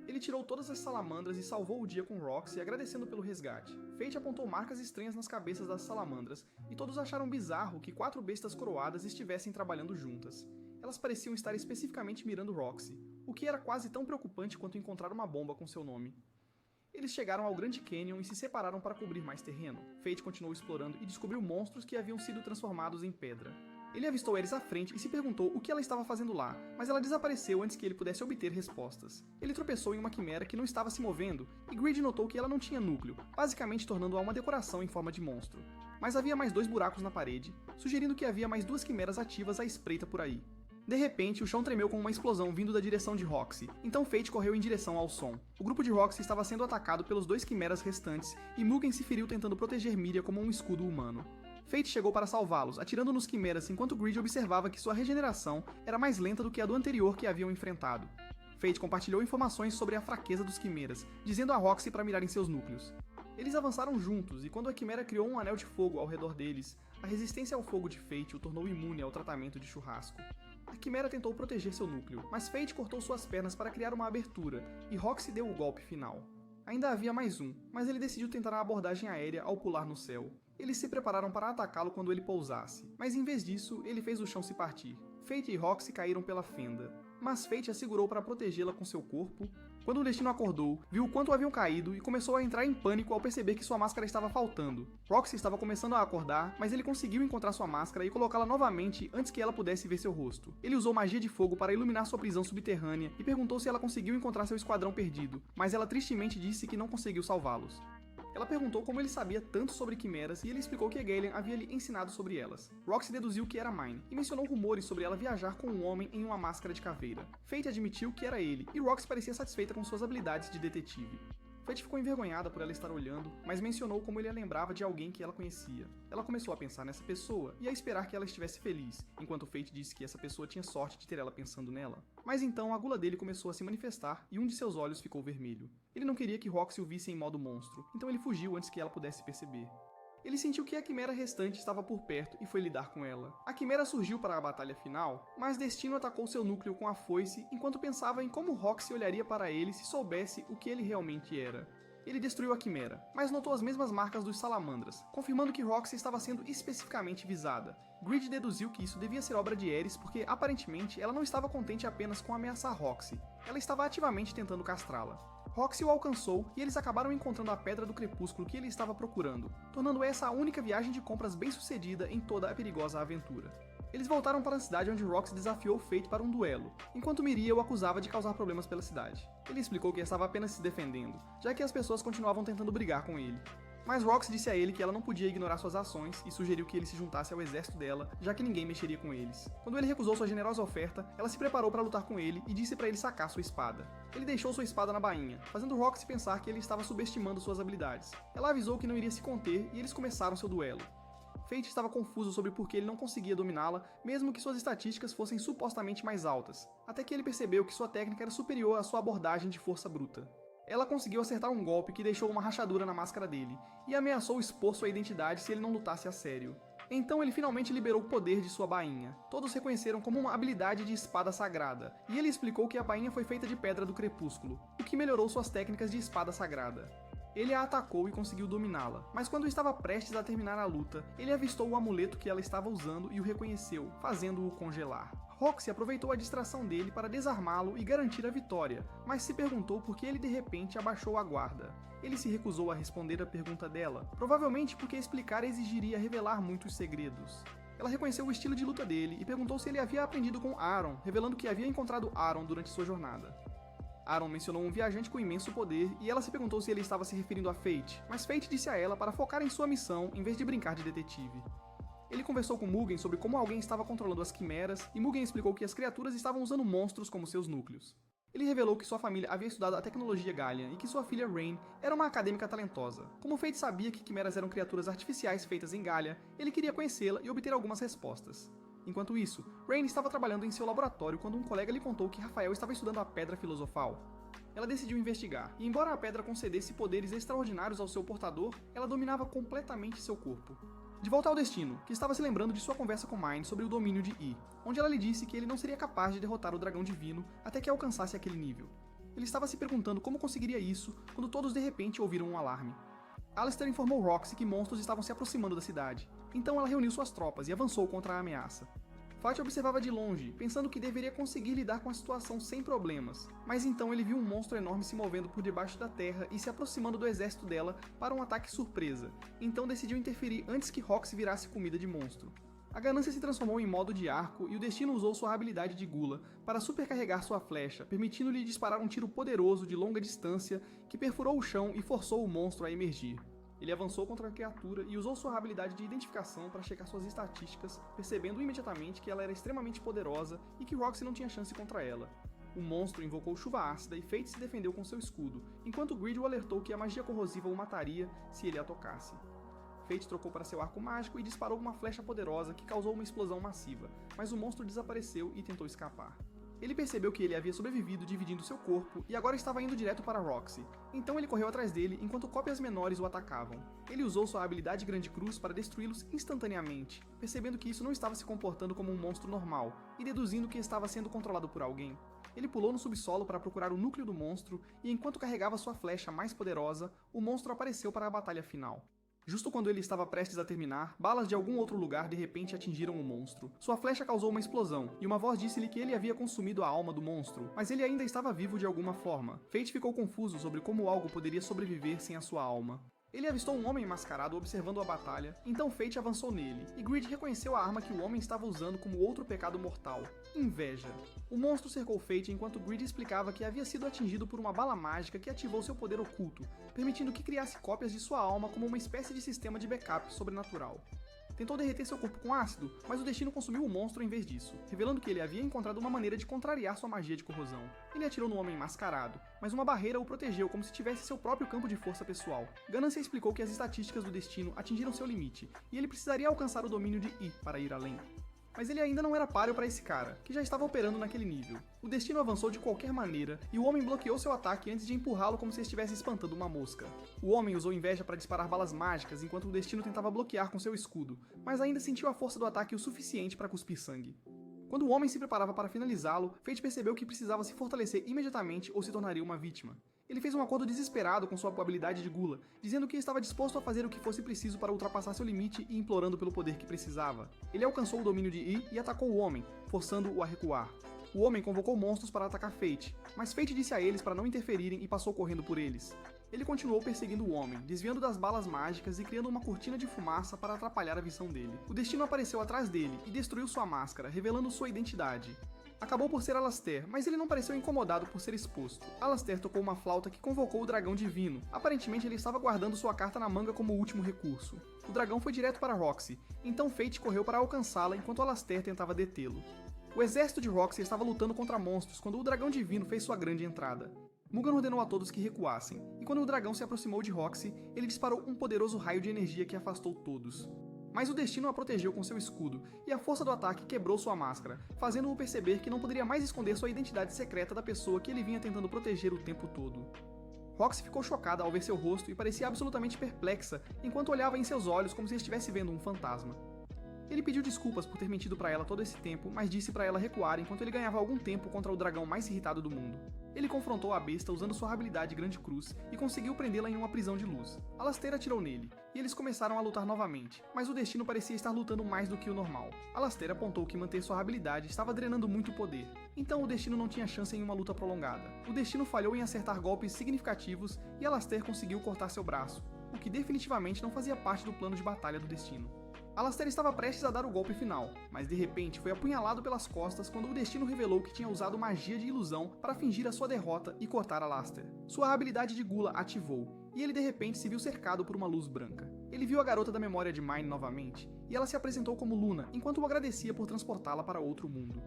Ele tirou todas as salamandras e salvou o dia com Roxy, agradecendo pelo resgate. Fate apontou marcas estranhas nas cabeças das salamandras, e todos acharam bizarro que 4 bestas coroadas estivessem trabalhando juntas. Elas pareciam estar especificamente mirando Roxy, o que era quase tão preocupante quanto encontrar uma bomba com seu nome. Eles chegaram ao Grand Canyon e se separaram para cobrir mais terreno. Fate continuou explorando e descobriu monstros que haviam sido transformados em pedra. Ele avistou Ares à frente e se perguntou o que ela estava fazendo lá, mas ela desapareceu antes que ele pudesse obter respostas. Ele tropeçou em uma quimera que não estava se movendo, e Greed notou que ela não tinha núcleo, basicamente tornando-a uma decoração em forma de monstro. Mas havia mais 2 buracos na parede, sugerindo que havia mais 2 quimeras ativas à espreita por aí. De repente, o chão tremeu com uma explosão vindo da direção de Roxy, então Fate correu em direção ao som. O grupo de Roxy estava sendo atacado pelos 2 quimeras restantes, e Mugen se feriu tentando proteger Miria como um escudo humano. Fate chegou para salvá-los, atirando nos quimeras enquanto Greed observava que sua regeneração era mais lenta do que a do anterior que haviam enfrentado. Fate compartilhou informações sobre a fraqueza dos quimeras, dizendo a Roxy para mirar em seus núcleos. Eles avançaram juntos, e quando a quimera criou um anel de fogo ao redor deles, a resistência ao fogo de Fate o tornou imune ao tratamento de churrasco. A quimera tentou proteger seu núcleo, mas Fate cortou suas pernas para criar uma abertura, e Roxy deu o golpe final. Ainda havia mais um, mas ele decidiu tentar a abordagem aérea ao pular no céu. Eles se prepararam para atacá-lo quando ele pousasse, mas em vez disso, ele fez o chão se partir. Fate e Roxy caíram pela fenda, mas Fate a segurou para protegê-la com seu corpo. Quando o destino acordou, viu o quanto haviam caído e começou a entrar em pânico ao perceber que sua máscara estava faltando. Roxy estava começando a acordar, mas ele conseguiu encontrar sua máscara e colocá-la novamente antes que ela pudesse ver seu rosto. Ele usou magia de fogo para iluminar sua prisão subterrânea e perguntou se ela conseguiu encontrar seu esquadrão perdido, mas ela tristemente disse que não conseguiu salvá-los. Ela perguntou como ele sabia tanto sobre quimeras e ele explicou que Egalian havia lhe ensinado sobre elas. Roxy deduziu que era Mine e mencionou rumores sobre ela viajar com um homem em uma máscara de caveira. Fate admitiu que era ele e Roxy parecia satisfeita com suas habilidades de detetive. Fate ficou envergonhada por ela estar olhando, mas mencionou como ele a lembrava de alguém que ela conhecia. Ela começou a pensar nessa pessoa e a esperar que ela estivesse feliz, enquanto Fate disse que essa pessoa tinha sorte de ter ela pensando nela. Mas então a gula dele começou a se manifestar e um de seus olhos ficou vermelho. Ele não queria que Roxy o visse em modo monstro, então ele fugiu antes que ela pudesse perceber. Ele sentiu que a quimera restante estava por perto e foi lidar com ela. A quimera surgiu para a batalha final, mas Destino atacou seu núcleo com a foice enquanto pensava em como Roxy olharia para ele se soubesse o que ele realmente era. Ele destruiu a quimera, mas notou as mesmas marcas dos salamandras, confirmando que Roxy estava sendo especificamente visada. Grid deduziu que isso devia ser obra de Ares porque, aparentemente, ela não estava contente apenas com ameaçar Roxy, ela estava ativamente tentando castrá-la. Roxy o alcançou e eles acabaram encontrando a Pedra do Crepúsculo que ele estava procurando, tornando essa a única viagem de compras bem-sucedida em toda a perigosa aventura. Eles voltaram para a cidade onde Roxy desafiou Fate para um duelo, enquanto Miria o acusava de causar problemas pela cidade. Ele explicou que estava apenas se defendendo, já que as pessoas continuavam tentando brigar com ele. Mas Roxy disse a ele que ela não podia ignorar suas ações e sugeriu que ele se juntasse ao exército dela, já que ninguém mexeria com eles. Quando ele recusou sua generosa oferta, ela se preparou para lutar com ele e disse para ele sacar sua espada. Ele deixou sua espada na bainha, fazendo Roxy pensar que ele estava subestimando suas habilidades. Ela avisou que não iria se conter e eles começaram seu duelo. Fate estava confuso sobre por que ele não conseguia dominá-la, mesmo que suas estatísticas fossem supostamente mais altas, até que ele percebeu que sua técnica era superior à sua abordagem de força bruta. Ela conseguiu acertar um golpe que deixou uma rachadura na máscara dele, e ameaçou expor sua identidade se ele não lutasse a sério. Então ele finalmente liberou o poder de sua bainha. Todos reconheceram como uma habilidade de espada sagrada, e ele explicou que a bainha foi feita de pedra do crepúsculo, o que melhorou suas técnicas de espada sagrada. Ele a atacou e conseguiu dominá-la, mas quando estava prestes a terminar a luta, ele avistou o amuleto que ela estava usando e o reconheceu, fazendo-o congelar. Roxy aproveitou a distração dele para desarmá-lo e garantir a vitória, mas se perguntou por que ele de repente abaixou a guarda. Ele se recusou a responder a pergunta dela, provavelmente porque explicar exigiria revelar muitos segredos. Ela reconheceu o estilo de luta dele e perguntou se ele havia aprendido com Aaron, revelando que havia encontrado Aaron durante sua jornada. Aaron mencionou um viajante com imenso poder e ela se perguntou se ele estava se referindo a Fate, mas Fate disse a ela para focar em sua missão em vez de brincar de detetive. Ele conversou com Mugen sobre como alguém estava controlando as quimeras e Mugen explicou que as criaturas estavam usando monstros como seus núcleos. Ele revelou que sua família havia estudado a tecnologia Gallian e que sua filha Rain era uma acadêmica talentosa. Como Fate sabia que quimeras eram criaturas artificiais feitas em Gallia, ele queria conhecê-la e obter algumas respostas. Enquanto isso, Rain estava trabalhando em seu laboratório quando um colega lhe contou que Rafael estava estudando a Pedra Filosofal. Ela decidiu investigar, e embora a pedra concedesse poderes extraordinários ao seu portador, ela dominava completamente seu corpo. De volta ao Destino, que estava se lembrando de sua conversa com Mine sobre o domínio de I, onde ela lhe disse que ele não seria capaz de derrotar o dragão divino até que alcançasse aquele nível. Ele estava se perguntando como conseguiria isso quando todos de repente ouviram um alarme. Alistair informou Roxy que monstros estavam se aproximando da cidade, então ela reuniu suas tropas e avançou contra a ameaça. Fate observava de longe, pensando que deveria conseguir lidar com a situação sem problemas, mas então ele viu um monstro enorme se movendo por debaixo da terra e se aproximando do exército dela para um ataque surpresa, então decidiu interferir antes que Roxy virasse comida de monstro. A ganância se transformou em modo de arco e o Destino usou sua habilidade de gula para supercarregar sua flecha, permitindo-lhe disparar um tiro poderoso de longa distância que perfurou o chão e forçou o monstro a emergir. Ele avançou contra a criatura e usou sua habilidade de identificação para checar suas estatísticas, percebendo imediatamente que ela era extremamente poderosa e que Roxy não tinha chance contra ela. O monstro invocou chuva ácida e Fate se defendeu com seu escudo, enquanto Grid o alertou que a magia corrosiva o mataria se ele a tocasse. Fate trocou para seu arco mágico e disparou uma flecha poderosa que causou uma explosão massiva, mas o monstro desapareceu e tentou escapar. Ele percebeu que ele havia sobrevivido dividindo seu corpo e agora estava indo direto para Roxy, então ele correu atrás dele enquanto cópias menores o atacavam. Ele usou sua habilidade Grande Cruz para destruí-los instantaneamente, percebendo que isso não estava se comportando como um monstro normal e deduzindo que estava sendo controlado por alguém. Ele pulou no subsolo para procurar o núcleo do monstro e enquanto carregava sua flecha mais poderosa, o monstro apareceu para a batalha final. Justo quando ele estava prestes a terminar, balas de algum outro lugar de repente atingiram o monstro. Sua flecha causou uma explosão, e uma voz disse-lhe que ele havia consumido a alma do monstro, mas ele ainda estava vivo de alguma forma. Fate ficou confuso sobre como algo poderia sobreviver sem a sua alma. Ele avistou um homem mascarado observando a batalha, então Fate avançou nele, e Greed reconheceu a arma que o homem estava usando como outro pecado mortal: inveja. O monstro cercou Fate enquanto Greed explicava que havia sido atingido por uma bala mágica que ativou seu poder oculto, permitindo que criasse cópias de sua alma como uma espécie de sistema de backup sobrenatural. Tentou derreter seu corpo com ácido, mas o destino consumiu o monstro em vez disso, revelando que ele havia encontrado uma maneira de contrariar sua magia de corrosão. Ele atirou no homem mascarado, mas uma barreira o protegeu como se tivesse seu próprio campo de força pessoal. Ganância explicou que as estatísticas do destino atingiram seu limite, e ele precisaria alcançar o domínio de I para ir além. Mas ele ainda não era páreo para esse cara, que já estava operando naquele nível. O destino avançou de qualquer maneira, e o homem bloqueou seu ataque antes de empurrá-lo como se estivesse espantando uma mosca. O homem usou inveja para disparar balas mágicas enquanto o destino tentava bloquear com seu escudo, mas ainda sentiu a força do ataque o suficiente para cuspir sangue. Quando o homem se preparava para finalizá-lo, Fate percebeu que precisava se fortalecer imediatamente ou se tornaria uma vítima. Ele fez um acordo desesperado com sua habilidade de gula, dizendo que estava disposto a fazer o que fosse preciso para ultrapassar seu limite e implorando pelo poder que precisava. Ele alcançou o domínio de I e atacou o homem, forçando-o a recuar. O homem convocou monstros para atacar Fate, mas Fate disse a eles para não interferirem e passou correndo por eles. Ele continuou perseguindo o homem, desviando das balas mágicas e criando uma cortina de fumaça para atrapalhar a visão dele. O destino apareceu atrás dele e destruiu sua máscara, revelando sua identidade. Acabou por ser Alastair, mas ele não pareceu incomodado por ser exposto. Alastair tocou uma flauta que convocou o dragão divino. Aparentemente ele estava guardando sua carta na manga como último recurso. O dragão foi direto para Roxy, então Fate correu para alcançá-la enquanto Alastair tentava detê-lo. O exército de Roxy estava lutando contra monstros quando o dragão divino fez sua grande entrada. Mugan ordenou a todos que recuassem, e quando o dragão se aproximou de Roxy, ele disparou um poderoso raio de energia que afastou todos. Mas o destino a protegeu com seu escudo, e a força do ataque quebrou sua máscara, fazendo-o perceber que não poderia mais esconder sua identidade secreta da pessoa que ele vinha tentando proteger o tempo todo. Roxy ficou chocada ao ver seu rosto e parecia absolutamente perplexa, enquanto olhava em seus olhos como se estivesse vendo um fantasma. Ele pediu desculpas por ter mentido para ela todo esse tempo, mas disse para ela recuar enquanto ele ganhava algum tempo contra o dragão mais irritado do mundo. Ele confrontou a besta usando sua habilidade Grande Cruz e conseguiu prendê-la em uma prisão de luz. Alastair atirou nele, e eles começaram a lutar novamente, mas o destino parecia estar lutando mais do que o normal. Alastair apontou que manter sua habilidade estava drenando muito poder, então o destino não tinha chance em uma luta prolongada. O destino falhou em acertar golpes significativos e Alastair conseguiu cortar seu braço, o que definitivamente não fazia parte do plano de batalha do destino. Alastair estava prestes a dar o golpe final, mas de repente foi apunhalado pelas costas quando o destino revelou que tinha usado magia de ilusão para fingir a sua derrota e cortar Alastair. Sua habilidade de gula ativou, e ele de repente se viu cercado por uma luz branca. Ele viu a garota da memória de Mine novamente, e ela se apresentou como Luna, enquanto o agradecia por transportá-la para outro mundo.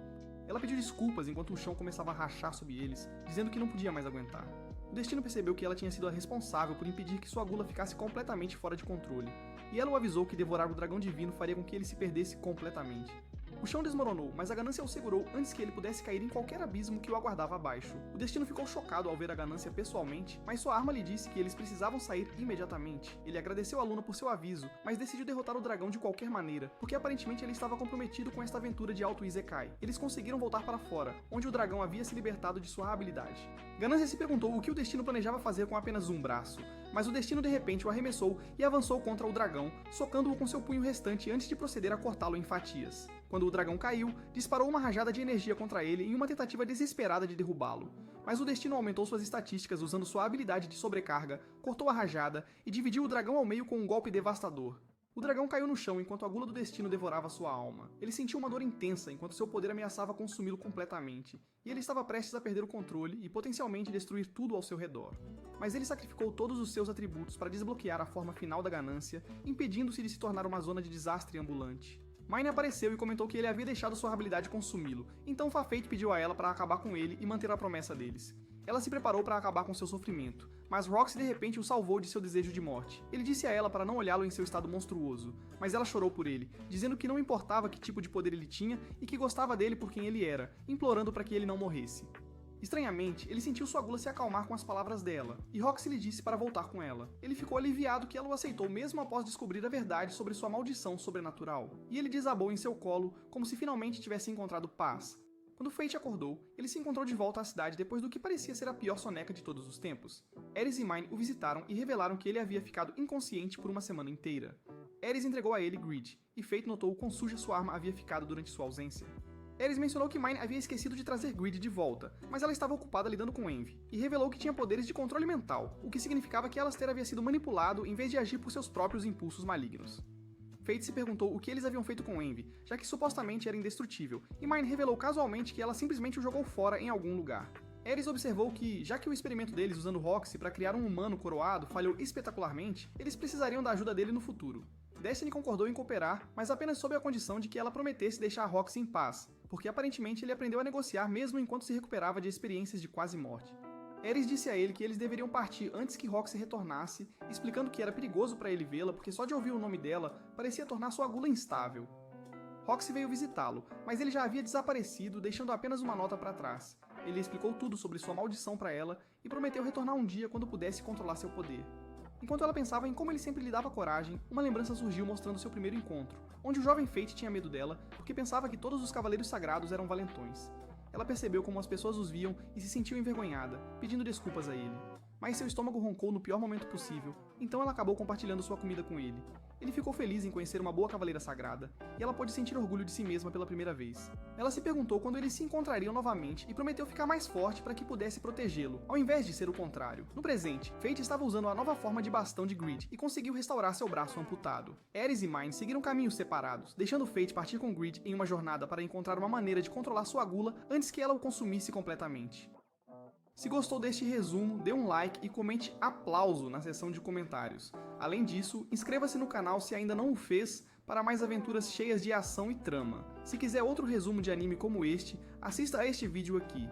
Ela pediu desculpas enquanto o chão começava a rachar sob eles, dizendo que não podia mais aguentar. O destino percebeu que ela tinha sido a responsável por impedir que sua gula ficasse completamente fora de controle, e ela o avisou que devorar o dragão divino faria com que ele se perdesse completamente. O chão desmoronou, mas a ganância o segurou antes que ele pudesse cair em qualquer abismo que o aguardava abaixo. O destino ficou chocado ao ver a ganância pessoalmente, mas sua arma lhe disse que eles precisavam sair imediatamente. Ele agradeceu a Luna por seu aviso, mas decidiu derrotar o dragão de qualquer maneira, porque aparentemente ele estava comprometido com esta aventura de Alto Isekai. Eles conseguiram voltar para fora, onde o dragão havia se libertado de sua habilidade. Ganância se perguntou o que o destino planejava fazer com apenas um braço, mas o destino de repente o arremessou e avançou contra o dragão, socando-o com seu punho restante antes de proceder a cortá-lo em fatias. Quando o dragão caiu, disparou uma rajada de energia contra ele em uma tentativa desesperada de derrubá-lo. Mas o destino aumentou suas estatísticas usando sua habilidade de sobrecarga, cortou a rajada e dividiu o dragão ao meio com um golpe devastador. O dragão caiu no chão enquanto a gula do destino devorava sua alma. Ele sentiu uma dor intensa enquanto seu poder ameaçava consumi-lo completamente, e ele estava prestes a perder o controle e potencialmente destruir tudo ao seu redor. Mas ele sacrificou todos os seus atributos para desbloquear a forma final da ganância, impedindo-se de se tornar uma zona de desastre ambulante. Mine apareceu e comentou que ele havia deixado sua habilidade consumi-lo, então Fafete pediu a ela para acabar com ele e manter a promessa deles. Ela se preparou para acabar com seu sofrimento, mas Roxy de repente o salvou de seu desejo de morte. Ele disse a ela para não olhá-lo em seu estado monstruoso, mas ela chorou por ele, dizendo que não importava que tipo de poder ele tinha e que gostava dele por quem ele era, implorando para que ele não morresse. Estranhamente, ele sentiu sua gula se acalmar com as palavras dela, e Roxy lhe disse para voltar com ela. Ele ficou aliviado que ela o aceitou mesmo após descobrir a verdade sobre sua maldição sobrenatural, e ele desabou em seu colo como se finalmente tivesse encontrado paz. Quando Fate acordou, ele se encontrou de volta à cidade depois do que parecia ser a pior soneca de todos os tempos. Ares e Mine o visitaram e revelaram que ele havia ficado inconsciente por uma semana inteira. Ares entregou a ele Greed, e Fate notou o quão suja sua arma havia ficado durante sua ausência. Ares mencionou que Mine havia esquecido de trazer Greed de volta, mas ela estava ocupada lidando com Envy, e revelou que tinha poderes de controle mental, o que significava que Alastair havia sido manipulado em vez de agir por seus próprios impulsos malignos. Fate se perguntou o que eles haviam feito com Envy, já que supostamente era indestrutível, e Mine revelou casualmente que ela simplesmente o jogou fora em algum lugar. Ares observou que, já que o experimento deles usando Roxy para criar um humano coroado falhou espetacularmente, eles precisariam da ajuda dele no futuro. Destiny concordou em cooperar, mas apenas sob a condição de que ela prometesse deixar Roxy em paz, porque aparentemente ele aprendeu a negociar mesmo enquanto se recuperava de experiências de quase morte. Ares disse a ele que eles deveriam partir antes que Roxy retornasse, explicando que era perigoso para ele vê-la porque só de ouvir o nome dela parecia tornar sua gula instável. Roxy veio visitá-lo, mas ele já havia desaparecido, deixando apenas uma nota para trás. Ele explicou tudo sobre sua maldição para ela e prometeu retornar um dia quando pudesse controlar seu poder. Enquanto ela pensava em como ele sempre lhe dava coragem, uma lembrança surgiu mostrando seu primeiro encontro, onde o jovem Fate tinha medo dela porque pensava que todos os cavaleiros sagrados eram valentões. Ela percebeu como as pessoas os viam e se sentiu envergonhada, pedindo desculpas a ele. Mas seu estômago roncou no pior momento possível, então ela acabou compartilhando sua comida com ele. Ele ficou feliz em conhecer uma boa cavaleira sagrada, e ela pôde sentir orgulho de si mesma pela primeira vez. Ela se perguntou quando eles se encontrariam novamente e prometeu ficar mais forte para que pudesse protegê-lo, ao invés de ser o contrário. No presente, Fate estava usando a nova forma de bastão de Greed e conseguiu restaurar seu braço amputado. Ares e Mine seguiram caminhos separados, deixando Fate partir com Greed em uma jornada para encontrar uma maneira de controlar sua gula antes que ela o consumisse completamente. Se gostou deste resumo, dê um like e comente aplauso na seção de comentários. Além disso, inscreva-se no canal se ainda não o fez para mais aventuras cheias de ação e trama. Se quiser outro resumo de anime como este, assista a este vídeo aqui.